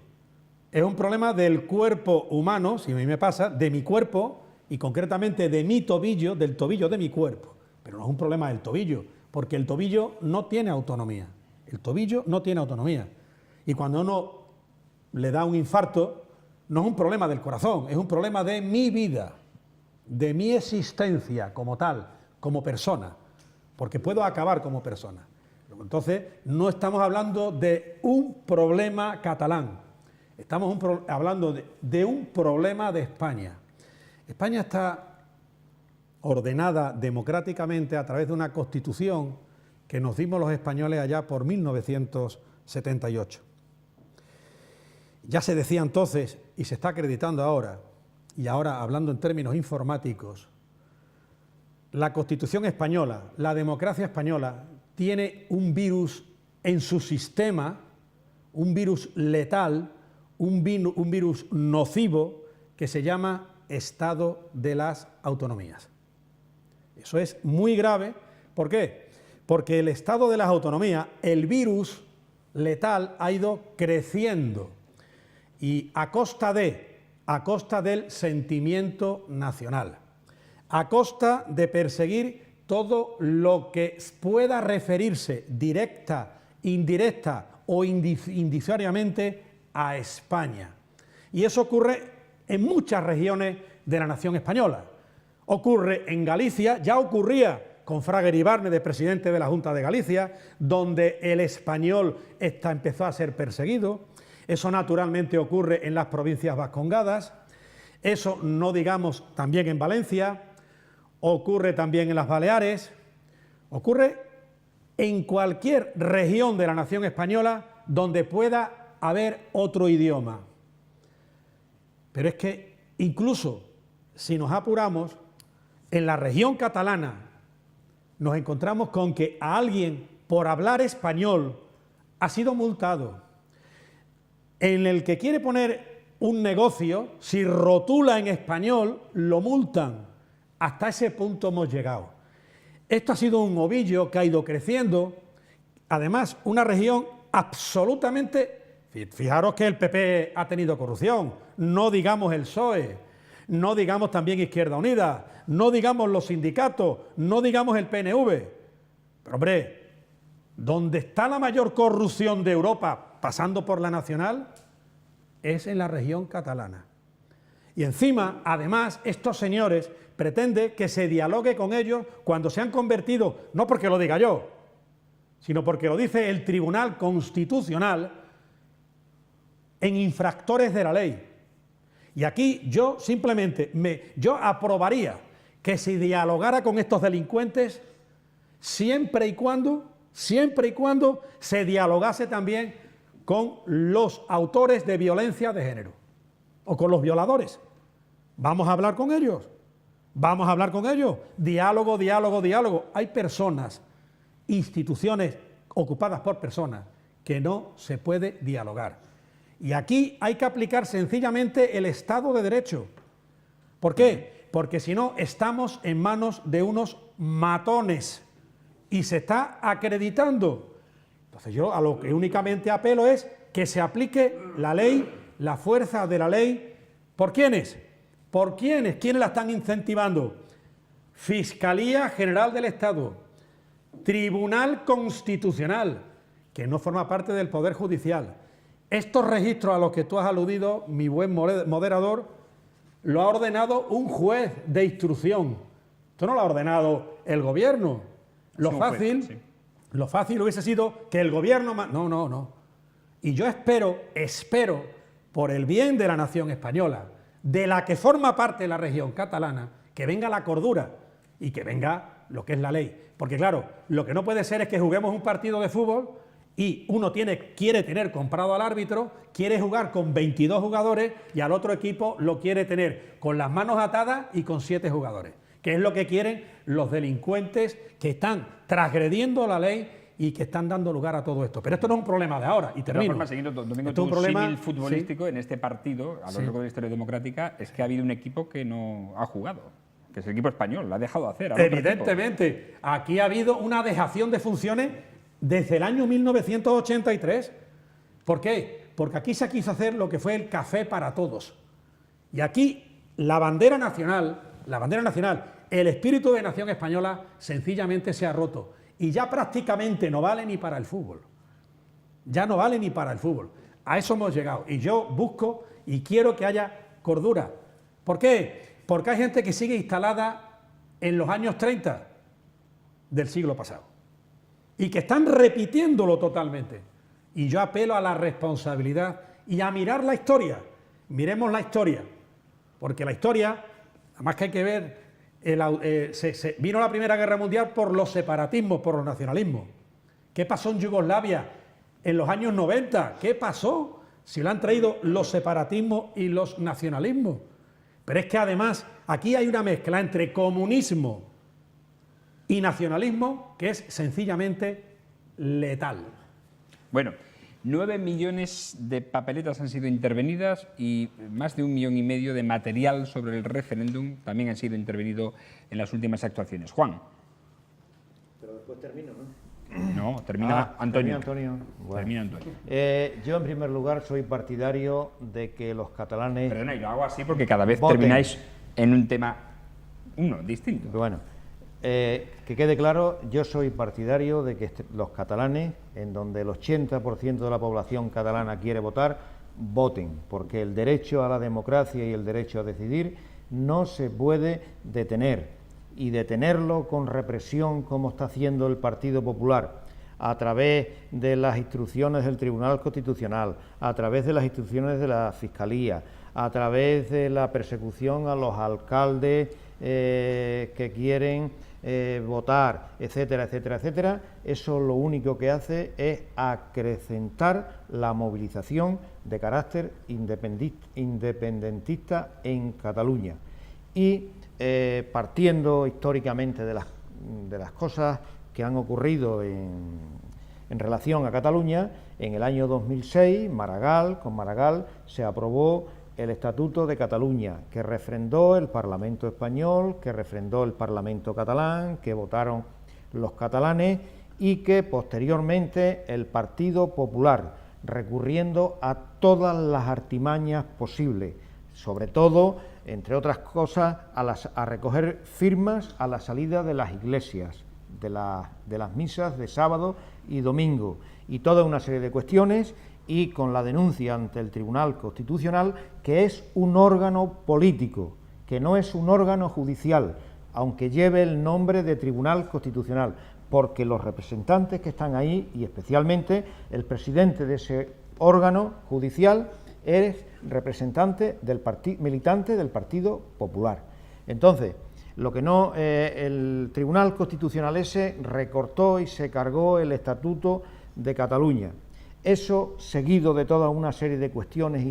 es un problema del cuerpo humano, si a mí me pasa, de mi cuerpo y concretamente de mi tobillo, del tobillo de mi cuerpo. Pero no es un problema del tobillo, porque el tobillo no tiene autonomía. El tobillo no tiene autonomía. Y cuando uno le da un infarto, no es un problema del corazón, es un problema de mi vida, de mi existencia como tal, como persona, porque puedo acabar como persona. Entonces, no estamos hablando de un problema catalán, estamos hablando de un problema de España. España está ordenada democráticamente a través de una constitución que nos dimos los españoles allá por 1978. Ya se decía entonces, y se está acreditando ahora, y ahora hablando en términos informáticos, la Constitución española, la democracia española, tiene un virus en su sistema, un virus letal, un virus nocivo, que se llama Estado de las Autonomías. Eso es muy grave. ¿Por qué? Porque el Estado de las Autonomías, el virus letal, ha ido creciendo. Y a costa del sentimiento nacional, a costa de perseguir todo lo que pueda referirse directa, indirecta o indiciariamente a España. Y eso ocurre en muchas regiones de la nación española. Ocurre en Galicia, ya ocurría con Fraga Iribarne, de presidente de la Junta de Galicia, donde el español empezó a ser perseguido. Eso naturalmente ocurre en las provincias vascongadas, eso no digamos también en Valencia, ocurre también en las Baleares, ocurre en cualquier región de la nación española donde pueda haber otro idioma. Pero es que incluso si nos apuramos, en la región catalana nos encontramos con que a alguien por hablar español ha sido multado. En el que quiere poner un negocio, si rotula en español, lo multan. Hasta ese punto hemos llegado. Esto ha sido un ovillo que ha ido creciendo. Además, una región absolutamente, Fijaros que el PP ha tenido corrupción, no digamos el PSOE, no digamos también Izquierda Unida, no digamos los sindicatos, no digamos el PNV. Pero hombre, donde está la mayor corrupción de Europa, pasando por la nacional, es en la región catalana. Y encima, además, estos señores pretenden que se dialogue con ellos cuando se han convertido, no porque lo diga yo, sino porque lo dice el Tribunal Constitucional, en infractores de la ley. Y aquí yo simplemente, yo aprobaría que se dialogara con estos delincuentes siempre y cuando se dialogase también con los autores de violencia de género o con los violadores. Vamos a hablar con ellos, diálogo, diálogo, diálogo. Hay personas, instituciones ocupadas por personas que no se puede dialogar. Y aquí hay que aplicar sencillamente el Estado de Derecho. ¿Por qué? Porque si no, estamos en manos de unos matones y se está acreditando. Entonces yo a lo que únicamente apelo es que se aplique la ley, la fuerza de la ley. ¿Por quiénes? ¿Por quiénes? ¿Quiénes la están incentivando? Fiscalía General del Estado, Tribunal Constitucional, que no forma parte del Poder Judicial. Estos registros a los que tú has aludido, mi buen moderador, lo ha ordenado un juez de instrucción. Esto no lo ha ordenado el gobierno. Lo fácil hubiese sido que el gobierno... No. Y yo espero, por el bien de la nación española, de la que forma parte la región catalana, que venga la cordura y que venga lo que es la ley. Porque claro, lo que no puede ser es que juguemos un partido de fútbol y uno quiere tener comprado al árbitro, quiere jugar con 22 jugadores y al otro equipo lo quiere tener con las manos atadas y con 7 jugadores, que es lo que quieren los delincuentes que están transgrediendo la ley y que están dando lugar a todo esto. Pero esto no es un problema de ahora, y termino. De todas formas, Domingo, tu símil futbolístico en este partido, a lo largo de la historia democrática, es que ha habido un equipo que no ha jugado, que es el equipo español, lo ha dejado hacer. Evidentemente, aquí ha habido una dejación de funciones desde el año 1983. ¿Por qué? Porque aquí se quiso hacer lo que fue el café para todos. Y aquí la bandera nacional, el espíritu de nación española sencillamente se ha roto. Y ya prácticamente no vale ni para el fútbol. Ya no vale ni para el fútbol. A eso hemos llegado. Y yo busco y quiero que haya cordura. ¿Por qué? Porque hay gente que sigue instalada en los años 30 del siglo pasado y que están repitiéndolo totalmente. Y yo apelo a la responsabilidad y a mirar la historia. Miremos la historia, porque la historia, además que hay que ver, vino la Primera Guerra Mundial por los separatismos, por los nacionalismos. ¿Qué pasó en Yugoslavia en los años 90? ¿Qué pasó? Si lo han traído los separatismos y los nacionalismos. Pero es que además aquí hay una mezcla entre comunismo y nacionalismo que es sencillamente letal. Bueno, 9 millones de papeletas han sido intervenidas y más de 1,5 millones de material sobre el referéndum también han sido intervenido en las últimas actuaciones. Juan. Pero después termino, ¿no? No, termina Antonio. Bueno. Termina Antonio. Yo, en primer lugar, soy partidario de que los catalanes... Perdona, y lo hago así porque cada vez voten. termináis en un tema distinto. Bueno, que quede claro, yo soy partidario de que los catalanes, en donde el 80% de la población catalana quiere votar, voten, porque el derecho a la democracia y el derecho a decidir no se puede detener, y detenerlo con represión como está haciendo el Partido Popular, a través de las instrucciones del Tribunal Constitucional, a través de las instrucciones de la Fiscalía, a través de la persecución a los alcaldes que quieren votar, etcétera, etcétera, etcétera. Eso lo único que hace es acrecentar la movilización de carácter independentista en Cataluña. Y partiendo históricamente de las cosas que han ocurrido en relación a Cataluña, en el año 2006, con Maragall se aprobó el Estatuto de Cataluña, que refrendó el Parlamento español, que refrendó el Parlamento catalán, que votaron los catalanes y que posteriormente el Partido Popular recurriendo a todas las artimañas posibles, sobre todo, entre otras cosas, a recoger firmas a la salida de las iglesias, de las misas de sábado y domingo, y toda una serie de cuestiones, y con la denuncia ante el Tribunal Constitucional, que es un órgano político, que no es un órgano judicial, aunque lleve el nombre de Tribunal Constitucional, porque los representantes que están ahí, y especialmente el presidente de ese órgano judicial, es representante del militante del Partido Popular. Entonces, lo que no, el Tribunal Constitucional ese recortó y se cargó el Estatuto de Cataluña. Eso, seguido de toda una serie de cuestiones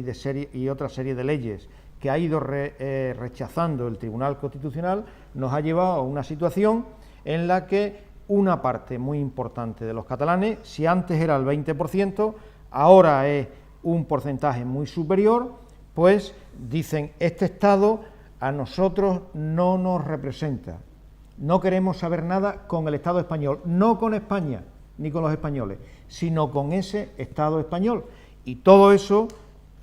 y otra serie de leyes que ha ido rechazando el Tribunal Constitucional, nos ha llevado a una situación en la que una parte muy importante de los catalanes, si antes era el 20%, ahora es un porcentaje muy superior, pues dicen, este Estado a nosotros no nos representa, no queremos saber nada con el Estado español, no con España ni con los españoles, sino con ese Estado español. Y todo eso,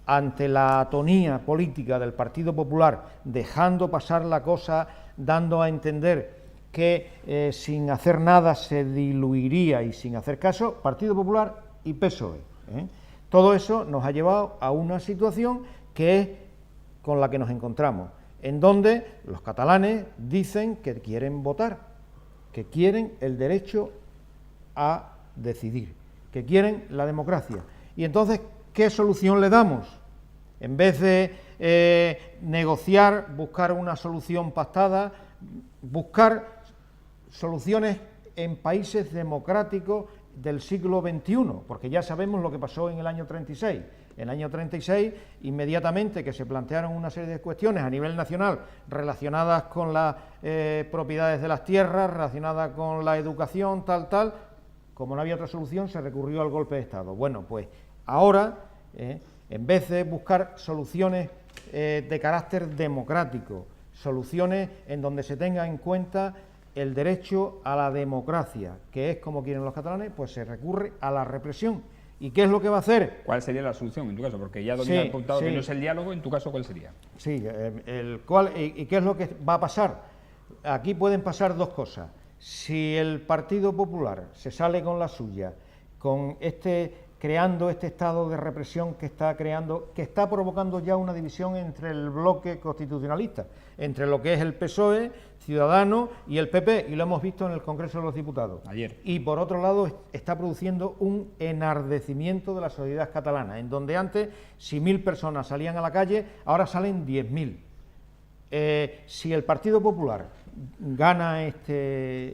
ante la atonía política del Partido Popular, dejando pasar la cosa, dando a entender que sin hacer nada se diluiría y sin hacer caso, Partido Popular y PSOE. Todo eso nos ha llevado a una situación que es con la que nos encontramos, en donde los catalanes dicen que quieren votar, que quieren el derecho a decidir, que quieren la democracia. Y entonces, ¿qué solución le damos? En vez de negociar, buscar una solución pactada, buscar soluciones en países democráticos del siglo XXI, porque ya sabemos lo que pasó en el año 36. En el año 36, inmediatamente que se plantearon una serie de cuestiones a nivel nacional relacionadas con las propiedades de las tierras, relacionadas con la educación, tal, como no había otra solución, se recurrió al golpe de Estado. Bueno, pues ahora, en vez de buscar soluciones de carácter democrático, soluciones en donde se tenga en cuenta el derecho a la democracia, que es como quieren los catalanes, pues se recurre a la represión. ¿Y qué es lo que va a hacer? ¿Cuál sería la solución en tu caso? Porque ya Domínguez ha apuntado que no es el diálogo, en tu caso, ¿cuál sería? Sí, ¿y qué es lo que va a pasar? Aquí pueden pasar dos cosas. Si el Partido Popular se sale con la suya, con creando este estado de represión que está provocando ya una división entre el bloque constitucionalista, entre lo que es el PSOE, Ciudadanos y el PP, y lo hemos visto en el Congreso de los Diputados. Ayer. Y por otro lado está produciendo un enardecimiento de la sociedad catalana, en donde antes, si 1.000 personas salían a la calle, ahora salen 10.000. Si el Partido Popular gana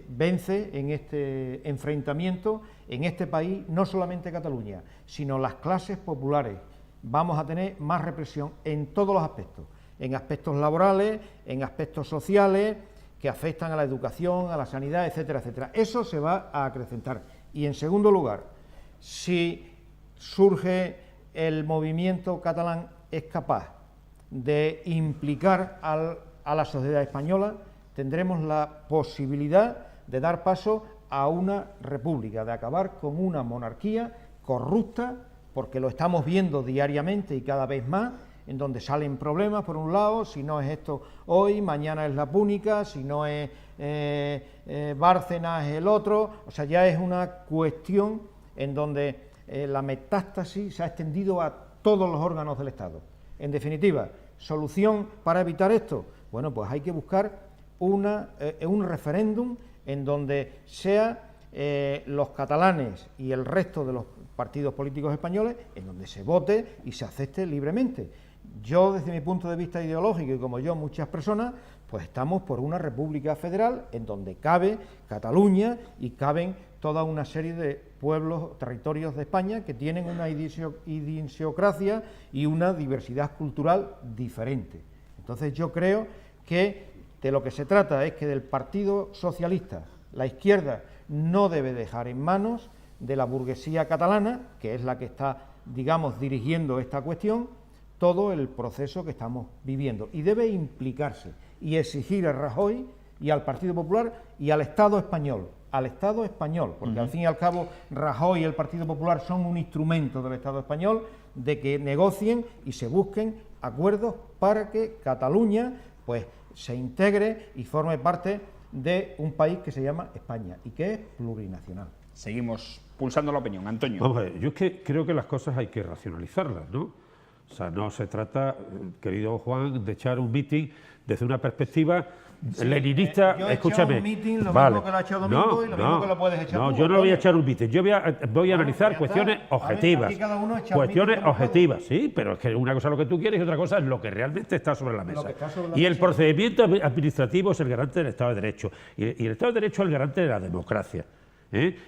vence en este enfrentamiento, en este país, no solamente Cataluña, sino las clases populares, vamos a tener más represión en todos los aspectos, en aspectos laborales, en aspectos sociales, que afectan a la educación, a la sanidad, etcétera, etcétera. Eso se va a acrecentar. Y en segundo lugar, si surge el movimiento catalán es capaz de implicar a la sociedad española, tendremos la posibilidad de dar paso a una república, de acabar con una monarquía corrupta, porque lo estamos viendo diariamente y cada vez más, en donde salen problemas por un lado, si no es esto hoy, mañana es la Púnica, si no es Bárcenas es el otro, o sea, ya es una cuestión en donde la metástasis se ha extendido a todos los órganos del Estado. En definitiva, ¿solución para evitar esto? Bueno, pues hay que buscar un referéndum en donde sea los catalanes y el resto de los partidos políticos españoles, en donde se vote y se acepte libremente. Yo, desde mi punto de vista ideológico, y como yo, muchas personas, pues estamos por una república federal en donde cabe Cataluña y caben toda una serie de pueblos, territorios de España que tienen una idiosincrasia y una diversidad cultural diferente. Entonces yo creo que de lo que se trata es que del Partido Socialista, la izquierda no debe dejar en manos de la burguesía catalana, que es la que está, digamos, dirigiendo esta cuestión, todo el proceso que estamos viviendo, y debe implicarse y exigir a Rajoy y al Partido Popular y al Estado español al Estado español, porque al fin y al cabo Rajoy y el Partido Popular son un instrumento del Estado español, de que negocien y se busquen acuerdos para que Cataluña pues se integre y forme parte de un país que se llama España y que es plurinacional. Seguimos pulsando la opinión. Antonio. Vamos a ver, yo es que creo que las cosas hay que racionalizarlas, ¿no? O sea, no se trata, querido Juan, de echar un mitin desde una perspectiva leninista. Yo he escúchame. echado un mitin, lo vale. mismo que lo ha echado Domingo y lo mismo que lo puedes echar no, tú, yo no voy a Antonio. echar un mitin. Yo voy a analizar ya cuestiones está. A ver, objetivas. aquí cada uno echa Cuestiones mitin como objetivas, sí, pero es que una cosa es lo que tú quieres y otra cosa es lo que realmente está sobre la mesa. que está sobre la Y el mesa. procedimiento administrativo es el garante del Estado de Derecho. Y el Estado de Derecho es el garante de la democracia.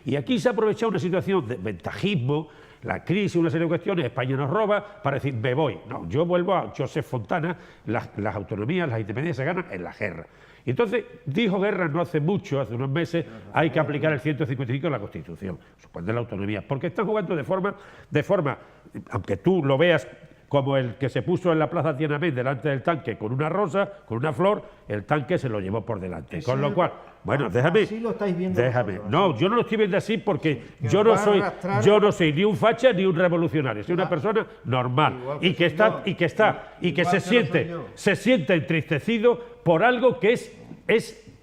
Y aquí se ha aprovechado una situación de ventajismo, la crisis, una serie de cuestiones, España nos roba, para decir, me voy. No, yo vuelvo a Josep Fontana, las autonomías, las independencias se ganan en la guerra. Y entonces dijo Guerra no hace mucho, hace unos meses, hay que aplicar el 155 de la Constitución, suspender la autonomía, porque están jugando de forma, aunque tú lo veas como el que se puso en la Plaza Tiananmen delante del tanque con una rosa, con una flor, el tanque se lo llevó por delante. Eso Con lo es- cual, bueno, déjame. así lo estáis viendo Déjame. vosotros, No, yo no lo estoy viendo así porque que yo os no va a soy, arrastrar- yo no soy ni un facha ni un revolucionario, soy una persona normal igual que y que soy está yo. y que está y que Igual se que lo soy siente yo. se siente entristecido por algo que es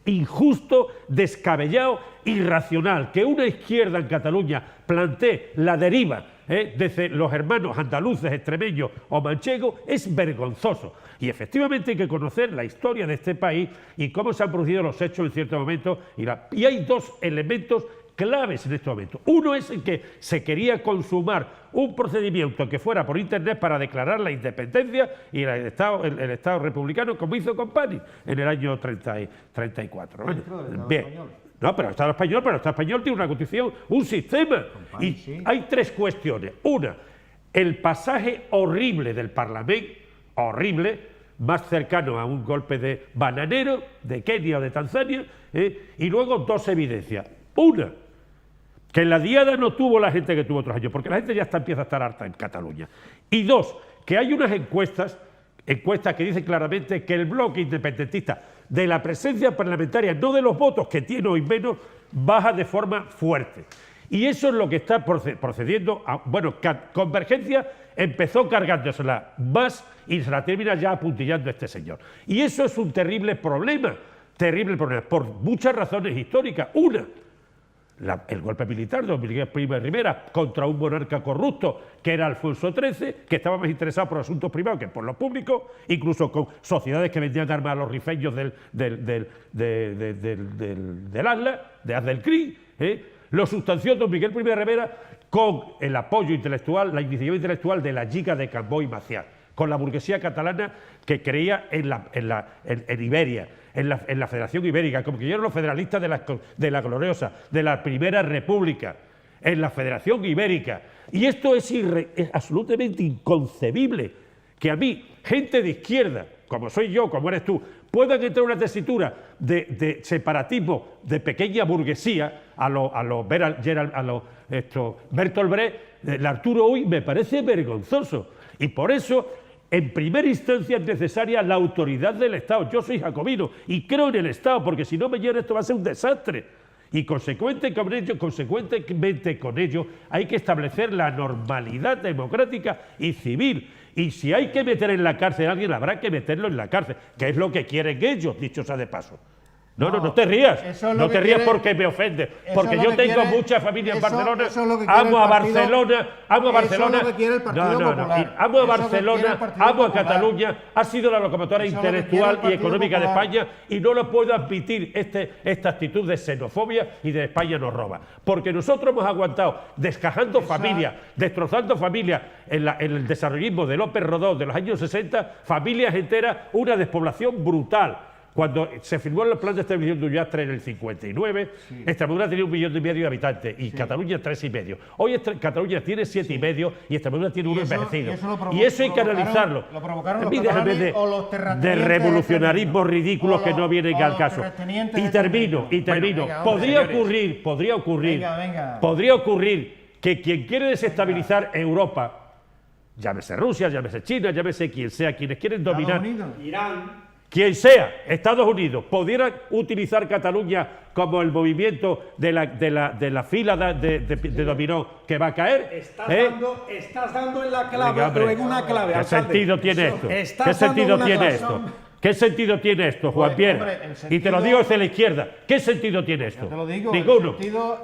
injusto, descabellado, irracional. Que una izquierda en Cataluña plantee la deriva desde los hermanos andaluces, extremeños o manchegos es vergonzoso. Y efectivamente hay que conocer la historia de este país y cómo se han producido los hechos en ciertos momentos. Y hay dos elementos claves en este momento. Uno es en que se quería consumar un procedimiento que fuera por Internet para declarar la independencia y el Estado republicano, como hizo Company en el año 34. ¿no? Dentro del Estado Bien. español. No, pero el Estado español tiene una constitución, un sistema. Y sí. hay tres cuestiones. Una, el pasaje horrible del Parlamento, horrible, más cercano a un golpe de bananero de Kenia o de Tanzania, y luego dos evidencias. Una, que en la diada no tuvo la gente que tuvo otros años, porque la gente ya empieza a estar harta en Cataluña. Y dos, que hay unas encuestas que dicen claramente que el bloque independentista de la presencia parlamentaria, no de los votos que tiene hoy menos, baja de forma fuerte. Y eso es lo que está procediendo a... Bueno, Convergencia empezó cargándosela más y se la termina ya apuntillando este señor. Y eso es un terrible problema, por muchas razones históricas. Una, el golpe militar de don Miguel Primo de Rivera contra un monarca corrupto que era Alfonso XIII, que estaba más interesado por asuntos privados que por los públicos, incluso con sociedades que vendían armas a los rifeños del Atlas, de Haz del CRI. Lo sustanció don Miguel Primo de Rivera con el apoyo intelectual, la iniciativa intelectual de la Lliga de Cambó y Macià, con la burguesía catalana que creía en Iberia, en la Federación Ibérica, como que eran los federalistas de la gloriosa, de la Primera República, en la Federación Ibérica. Y esto es absolutamente inconcebible, que a mí, gente de izquierda, como soy yo, como eres tú, puedan entrar en una tesitura de separatismo de pequeña burguesía a lo Bertolt Brecht, el Arturo Uy, me parece vergonzoso. Y por eso, en primera instancia, es necesaria la autoridad del Estado. Yo soy jacobino y creo en el Estado, porque si no, mañana esto va a ser un desastre. Y consecuentemente con ello hay que establecer la normalidad democrática y civil. Y si hay que meter en la cárcel a alguien, habrá que meterlo en la cárcel, que es lo que quieren ellos, dicho sea de paso. No te rías, eso es no lo te que rías quiere- porque me ofende, eso porque es lo yo que tengo quiere- mucha familia en eso- Barcelona, eso es lo que quiere amo el a partido- Barcelona, amo a eso es Barcelona, lo que quiere el Partido Popular. amo a Eso es lo que quiere Barcelona, el Partido amo a Popular. Cataluña, ha sido la locomotora Eso es lo que intelectual quiere el y Partido económica de Popular. España y no lo puedo admitir esta actitud de xenofobia y de España nos roba, porque nosotros hemos aguantado descajando familias, destrozando familias en el desarrollismo de López Rodó de los años 60, familias enteras, una despoblación brutal. Cuando se firmó el plan de estabilización de Ullastre en el 59, Extremadura tenía 1,5 millones de habitantes y Cataluña 3,5. Hoy Cataluña tiene 7,5 y Extremadura tiene uno envejecido. Y eso hay que analizarlo. Lo provocaron A los mí déjame catalanes o los de terratenientes revolucionarismos extremeños. ridículos que no vienen O al los caso. terratenientes Y termino. extremeños. Venga, hombre, Podría ocurrir Venga. que quien quiere desestabilizar Europa, llámese Rusia, llámese China, llámese quien sea, quienes quieren dominar, Estados Unidos. quien sea, Estados Unidos, pudiera utilizar Cataluña como el movimiento de la fila de dominó que va a caer. Estás dando en la clave, Venga, hombre, en una clave. ¿qué alcalde. sentido tiene esto? Estás ¿Qué sentido dando tiene una esto? clave. ¿Qué sentido tiene esto, Juan Pues, Pierre? hombre, el Y te sentido- lo digo desde la izquierda. ¿Qué sentido tiene esto? Te lo digo, Ninguno. el sentido,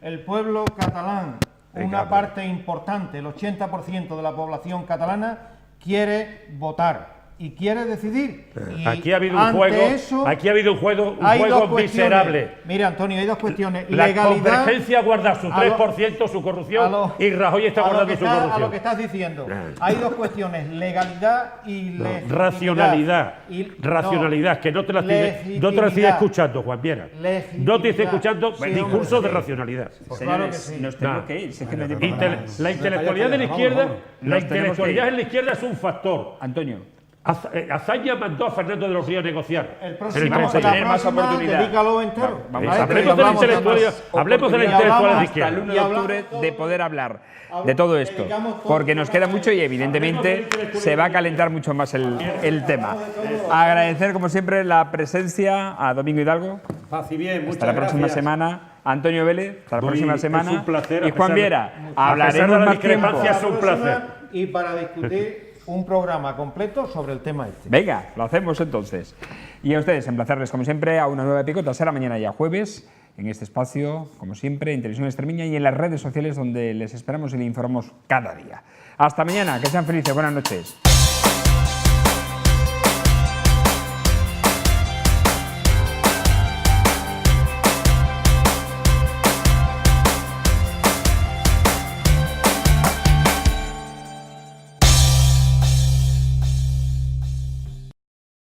el pueblo catalán, Venga, una hombre. parte importante, el 80% de la población catalana, quiere votar y quiere decidir. Y Aquí ha habido un ante juego, eso, aquí ha habido un juego hay dos cuestiones. miserable. Mira, Antonio, hay dos cuestiones. La Legalidad. Convergencia guarda su a lo- 3%, su a corrupción, lo- y Rajoy está a lo guardando que su está- corrupción. A lo que estás diciendo. Hay dos cuestiones, legalidad y legitimidad. Racionalidad. Y- Racionalidad, que no te la estoy legitimidad. escuchando, Juan Viera. Legitimidad. No te estoy escuchando Sí, discurso hombre, de sí. racionalidad. Pues claro que Señores, sí. nos tenemos Nah. que ir. Si es que no hay tiempo para más. La intelectualidad de la Vamos, izquierda, vamos. la Nos tenemos que intelectualidad ir. en la izquierda es un factor. Antonio, Azaña mandó a Fernando de los Ríos a negociar. El En próximo, vamos a la tener más próxima, oportunidad. dedícalo entero. Vamos ¿vale? a tener Hablemos de la Vamos a intelectualidad, más hablemos de la oportunidad. intelectualidad de Hablamos hasta el izquierda. 1 Y de hablamos octubre todo- de poder hablar de todo esto, dedicamos todo porque nos queda mucho y evidentemente se va a calentar mucho más el tema. Agradecer como siempre la presencia a Domingo Hidalgo. Paz y bien, muchas Hasta la próxima gracias. semana. Antonio Vélez, hasta la Muy- próxima es semana. un placer, Y a Juan pesar de- Viera, a pesar de hablaremos la más tiempo. discrepancia, es un La próxima, placer. Y para discutir un programa completo sobre el tema este. Venga, lo hacemos entonces. Y a ustedes, emplazarles como siempre a una nueva picota. Será mañana ya jueves, en este espacio, como siempre, en Televisión Extremeña y en las redes sociales donde les esperamos y les informamos cada día. Hasta mañana, que sean felices, buenas noches.